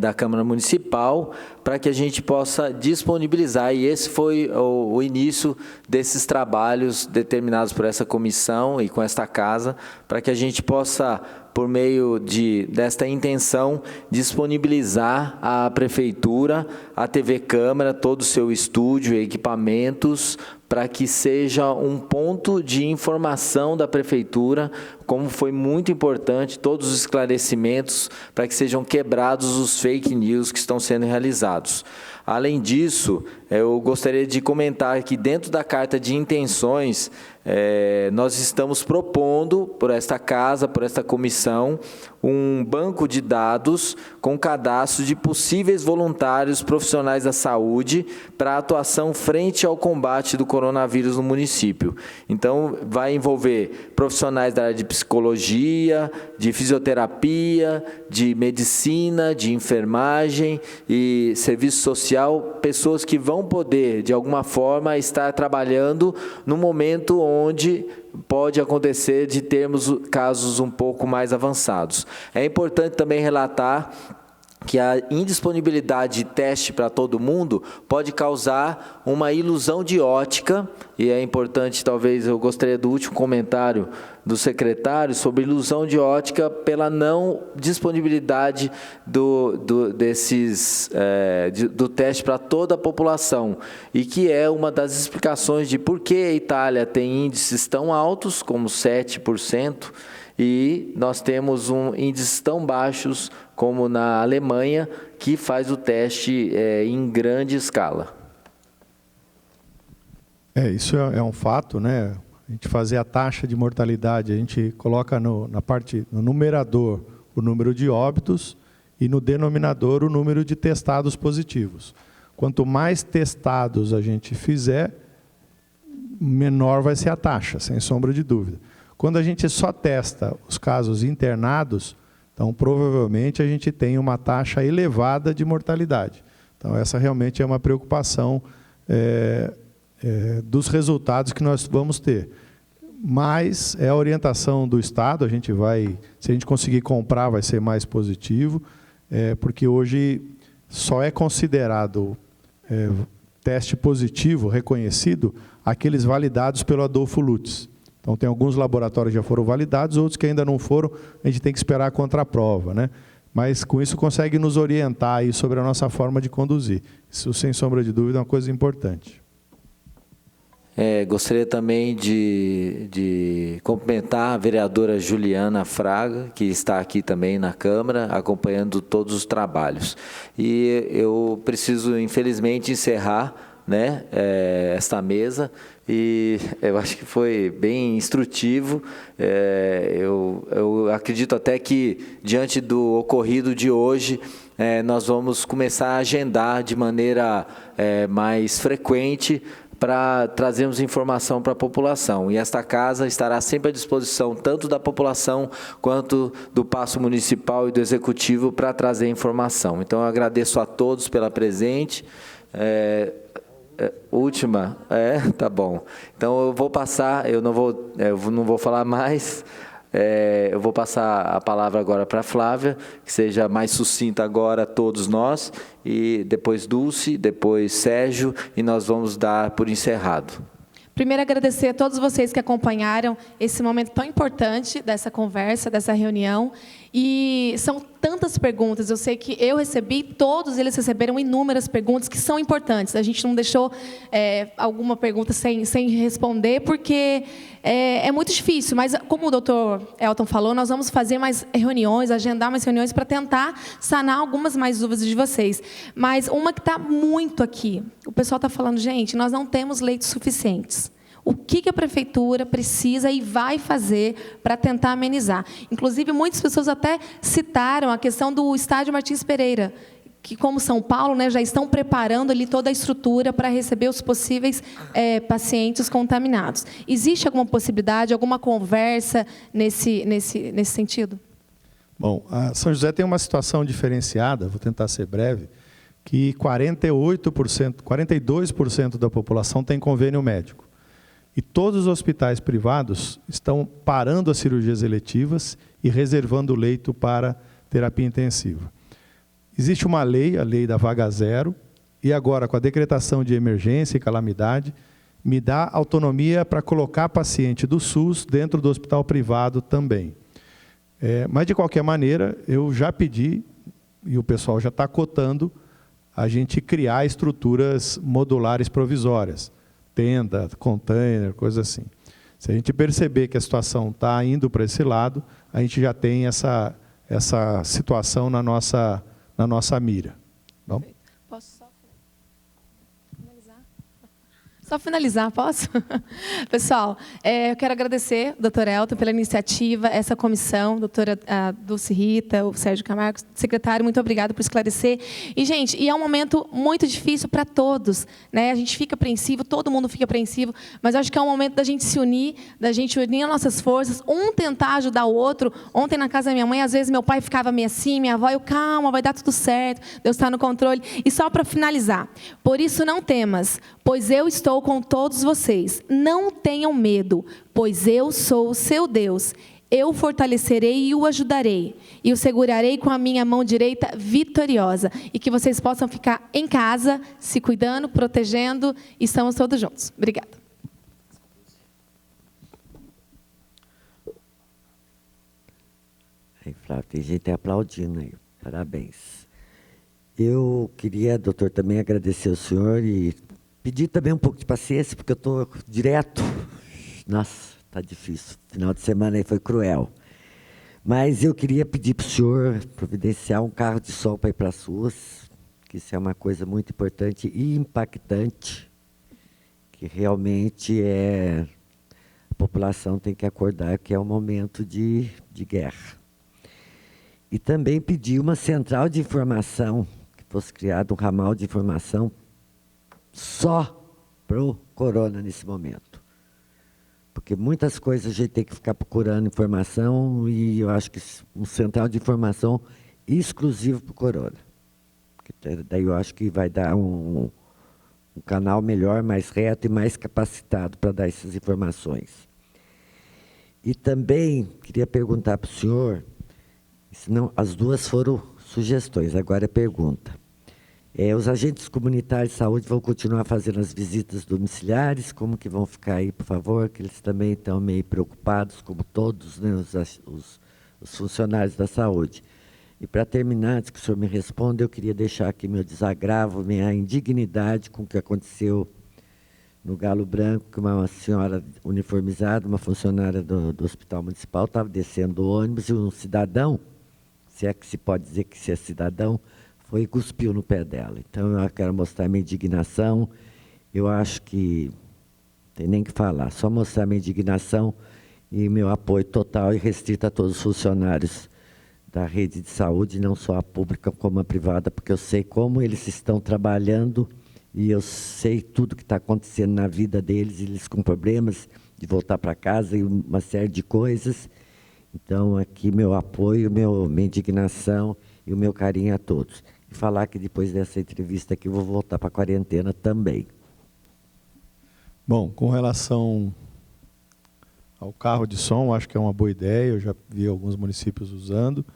da Câmara Municipal para que a gente possa disponibilizar, e esse foi o início desses trabalhos determinados por essa comissão e com esta casa, para que a gente possa, por meio desta intenção, disponibilizar à Prefeitura, à TV Câmara, todo o seu estúdio e equipamentos, para que seja um ponto de informação da Prefeitura, como foi muito importante, todos os esclarecimentos, para que sejam quebrados os fake news que estão sendo realizados. Além disso, eu gostaria de comentar que dentro da carta de intenções, nós estamos propondo, por esta casa, por esta comissão, um banco de dados com cadastro de possíveis voluntários profissionais da saúde para atuação frente ao combate do coronavírus no município. Então, vai envolver profissionais da área de psicologia, de fisioterapia, de medicina, de enfermagem e serviço social, pessoas que vão poder, de alguma forma, estar trabalhando no momento onde pode acontecer de termos casos um pouco mais avançados. É importante também relatar que a indisponibilidade de teste para todo mundo pode causar uma ilusão de ótica, e é importante, talvez, eu gostaria do último comentário do secretário sobre ilusão de ótica pela não disponibilidade do teste para toda a população, e que é uma das explicações de por que a Itália tem índices tão altos, como 7%, e nós temos índices tão baixos como na Alemanha, que faz o teste em grande escala.
Isso é um fato, né? A gente fazer a taxa de mortalidade, a gente coloca no numerador o número de óbitos e no denominador o número de testados positivos. Quanto mais testados a gente fizer, menor vai ser a taxa, sem sombra de dúvida. Quando a gente só testa os casos internados, então provavelmente a gente tem uma taxa elevada de mortalidade. Então essa realmente é uma preocupação dos resultados que nós vamos ter. Mas é a orientação do Estado, se a gente conseguir comprar, vai ser mais positivo, porque hoje só é considerado teste positivo, reconhecido, aqueles validados pelo Adolfo Lutz. Então, tem alguns laboratórios que já foram validados, outros que ainda não foram, a gente tem que esperar a contraprova, né? Mas, com isso, consegue nos orientar aí sobre a nossa forma de conduzir. Isso, sem sombra de dúvida, é uma coisa importante.
Gostaria também de cumprimentar a vereadora Juliana Fraga, que está aqui também na Câmara, acompanhando todos os trabalhos. E eu preciso, infelizmente, encerrar, né, esta mesa, e eu acho que foi bem instrutivo. Eu acredito até que, diante do ocorrido de hoje, nós vamos começar a agendar de maneira mais frequente para trazermos informação para a população. E esta casa estará sempre à disposição, tanto da população quanto do Paço Municipal e do Executivo, para trazer informação. Então, eu agradeço a todos pela presente. Última? Tá bom. Então, eu vou passar, eu não vou falar mais. Eu vou passar a palavra agora para a Flávia, que seja mais sucinta agora a todos nós, e depois Dulce, depois Sérgio, e nós vamos dar por encerrado.
Primeiro, agradecer a todos vocês que acompanharam esse momento tão importante dessa conversa, dessa reunião. E são tantas perguntas, eu sei que eu recebi, todos eles receberam inúmeras perguntas que são importantes. A gente não deixou alguma pergunta sem responder, porque é muito difícil. Mas, como o doutor Elton falou, nós vamos fazer mais reuniões, agendar mais reuniões para tentar sanar algumas mais dúvidas de vocês. Mas uma que está muito aqui, o pessoal está falando, gente, nós não temos leitos suficientes. O que a prefeitura precisa e vai fazer para tentar amenizar? Inclusive, muitas pessoas até citaram a questão do estádio Martins Pereira, que, como São Paulo, né, já estão preparando ali toda a estrutura para receber os possíveis pacientes contaminados. Existe alguma possibilidade, alguma conversa nesse sentido?
Bom, a São José tem uma situação diferenciada, vou tentar ser breve, que 42% da população tem convênio médico. E todos os hospitais privados estão parando as cirurgias eletivas e reservando leito para terapia intensiva. Existe uma lei, a lei da vaga zero, e agora, com a decretação de emergência e calamidade, me dá autonomia para colocar paciente do SUS dentro do hospital privado também. Mas, de qualquer maneira, eu já pedi, e o pessoal já está cotando, a gente criar estruturas modulares provisórias. Tenda, container, coisa assim. Se a gente perceber que a situação está indo para esse lado, a gente já tem essa situação na nossa mira. Bom?
Posso só finalizar? Só finalizar, posso? Pessoal, eu quero agradecer ao doutor Elton pela iniciativa, essa comissão, doutora Dulce Rita, o Sérgio Camargo, secretário, muito obrigado por esclarecer. E, gente, é um momento muito difícil para todos, né? A gente fica apreensivo, todo mundo fica apreensivo, mas eu acho que é um momento da gente se unir, da gente unir as nossas forças, um tentar ajudar o outro. Ontem, na casa da minha mãe, às vezes meu pai ficava meio assim, minha avó, calma, vai dar tudo certo, Deus está no controle. E só para finalizar, por isso não temas, pois eu estou com todos vocês. Não tenham medo, pois eu sou o seu Deus. Eu o fortalecerei e o ajudarei. E o segurarei com a minha mão direita vitoriosa. E que vocês possam ficar em casa, se cuidando, protegendo. E estamos todos juntos. Obrigada.
Aí, Flávio, tem gente aplaudindo aí. Parabéns. Eu queria, doutor, também agradecer ao senhor e pedir também um pouco de paciência, porque eu estou direto. Nossa, está difícil. Final de semana aí foi cruel. Mas eu queria pedir para o senhor providenciar um carro de sol para ir para as ruas, que isso é uma coisa muito importante e impactante, que realmente a população tem que acordar que é um momento de guerra. E também pedir uma central de informação, que fosse criado um ramal de informação só para o corona nesse momento. Porque muitas coisas a gente tem que ficar procurando informação e eu acho que um central de informação exclusivo para o corona. Porque daí eu acho que vai dar um canal melhor, mais reto e mais capacitado para dar essas informações. E também queria perguntar para o senhor, senão as duas foram sugestões, agora é pergunta. Os agentes comunitários de saúde vão continuar fazendo as visitas domiciliares? Como que vão ficar aí, por favor? Que eles também estão meio preocupados, como todos, né, os funcionários da saúde. E para terminar, antes que o senhor me responda, eu queria deixar aqui meu desagravo, minha indignidade com o que aconteceu no Galo Branco, que uma senhora uniformizada, uma funcionária do Hospital Municipal, estava descendo o ônibus e um cidadão, se é que se pode dizer que se é cidadão, foi e cuspiu no pé dela. Então, eu quero mostrar minha indignação. Eu acho que não tem nem que falar, só mostrar minha indignação e meu apoio total e restrito a todos os funcionários da rede de saúde, não só a pública como a privada, porque eu sei como eles estão trabalhando e eu sei tudo que está acontecendo na vida deles, eles com problemas de voltar para casa e uma série de coisas. Então, aqui meu apoio, minha indignação e o meu carinho a todos. E falar que depois dessa entrevista aqui eu vou voltar para a quarentena também.
Bom, com relação ao carro de som, acho que é uma boa ideia, eu já vi alguns municípios usando.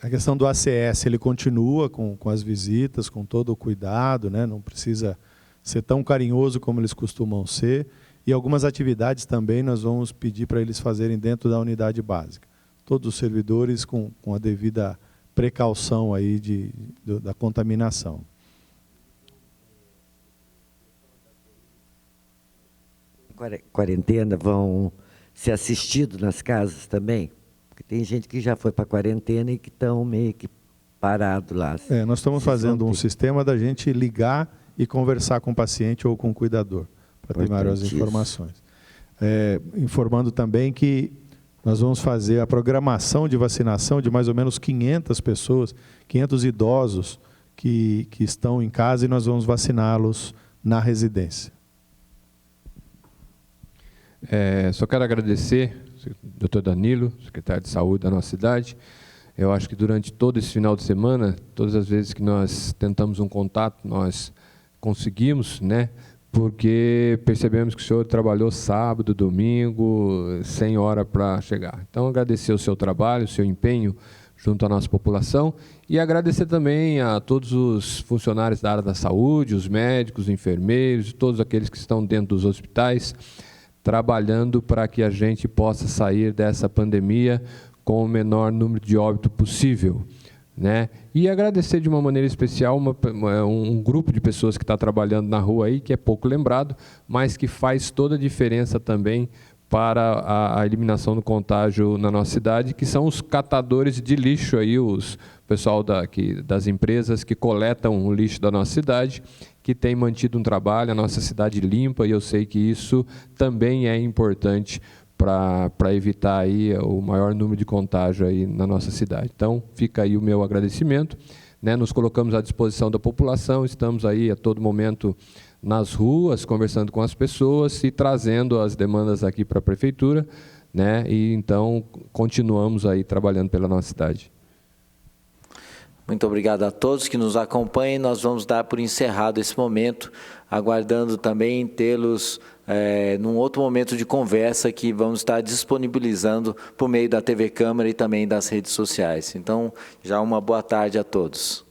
A questão do ACS, ele continua com as visitas, com todo o cuidado, né? Não precisa ser tão carinhoso como eles costumam ser. E algumas atividades também nós vamos pedir para eles fazerem dentro da unidade básica. Todos os servidores com a devida precaução aí da contaminação.
Quarentena vão ser assistidos nas casas também? Porque tem gente que já foi para a quarentena e que estão meio que parados lá.
Nós estamos fazendo um sistema da gente ligar e conversar com o paciente ou com o cuidador, para ter maiores informações. Informando também que nós vamos fazer a programação de vacinação de mais ou menos 500 pessoas, 500 idosos que estão em casa e nós vamos vaciná-los na residência.
Só quero agradecer ao doutor Danilo, secretário de Saúde da nossa cidade. Eu acho que durante todo esse final de semana, todas as vezes que nós tentamos um contato, nós conseguimos, né? Porque percebemos que o senhor trabalhou sábado, domingo, sem hora para chegar. Então, agradecer o seu trabalho, o seu empenho junto à nossa população e agradecer também a todos os funcionários da área da saúde, os médicos, os enfermeiros, todos aqueles que estão dentro dos hospitais, trabalhando para que a gente possa sair dessa pandemia com o menor número de óbito possível, né? E agradecer de uma maneira especial um grupo de pessoas que está trabalhando na rua aí, que é pouco lembrado, mas que faz toda a diferença também para a eliminação do contágio na nossa cidade, que são os catadores de lixo, aí, os pessoal das empresas que coletam o lixo da nossa cidade, que tem mantido um trabalho, a nossa cidade limpa, e eu sei que isso também é importante para evitar aí o maior número de contágio aí na nossa cidade. Então, fica aí o meu agradecimento. Né? Nos colocamos à disposição da população, estamos aí a todo momento nas ruas, conversando com as pessoas e trazendo as demandas aqui para a Prefeitura, né? E então continuamos aí trabalhando pela nossa cidade.
Muito obrigado a todos que nos acompanham. Nós vamos dar por encerrado esse momento, aguardando também tê-los num outro momento de conversa que vamos estar disponibilizando por meio da TV Câmara e também das redes sociais. Então, já uma boa tarde a todos.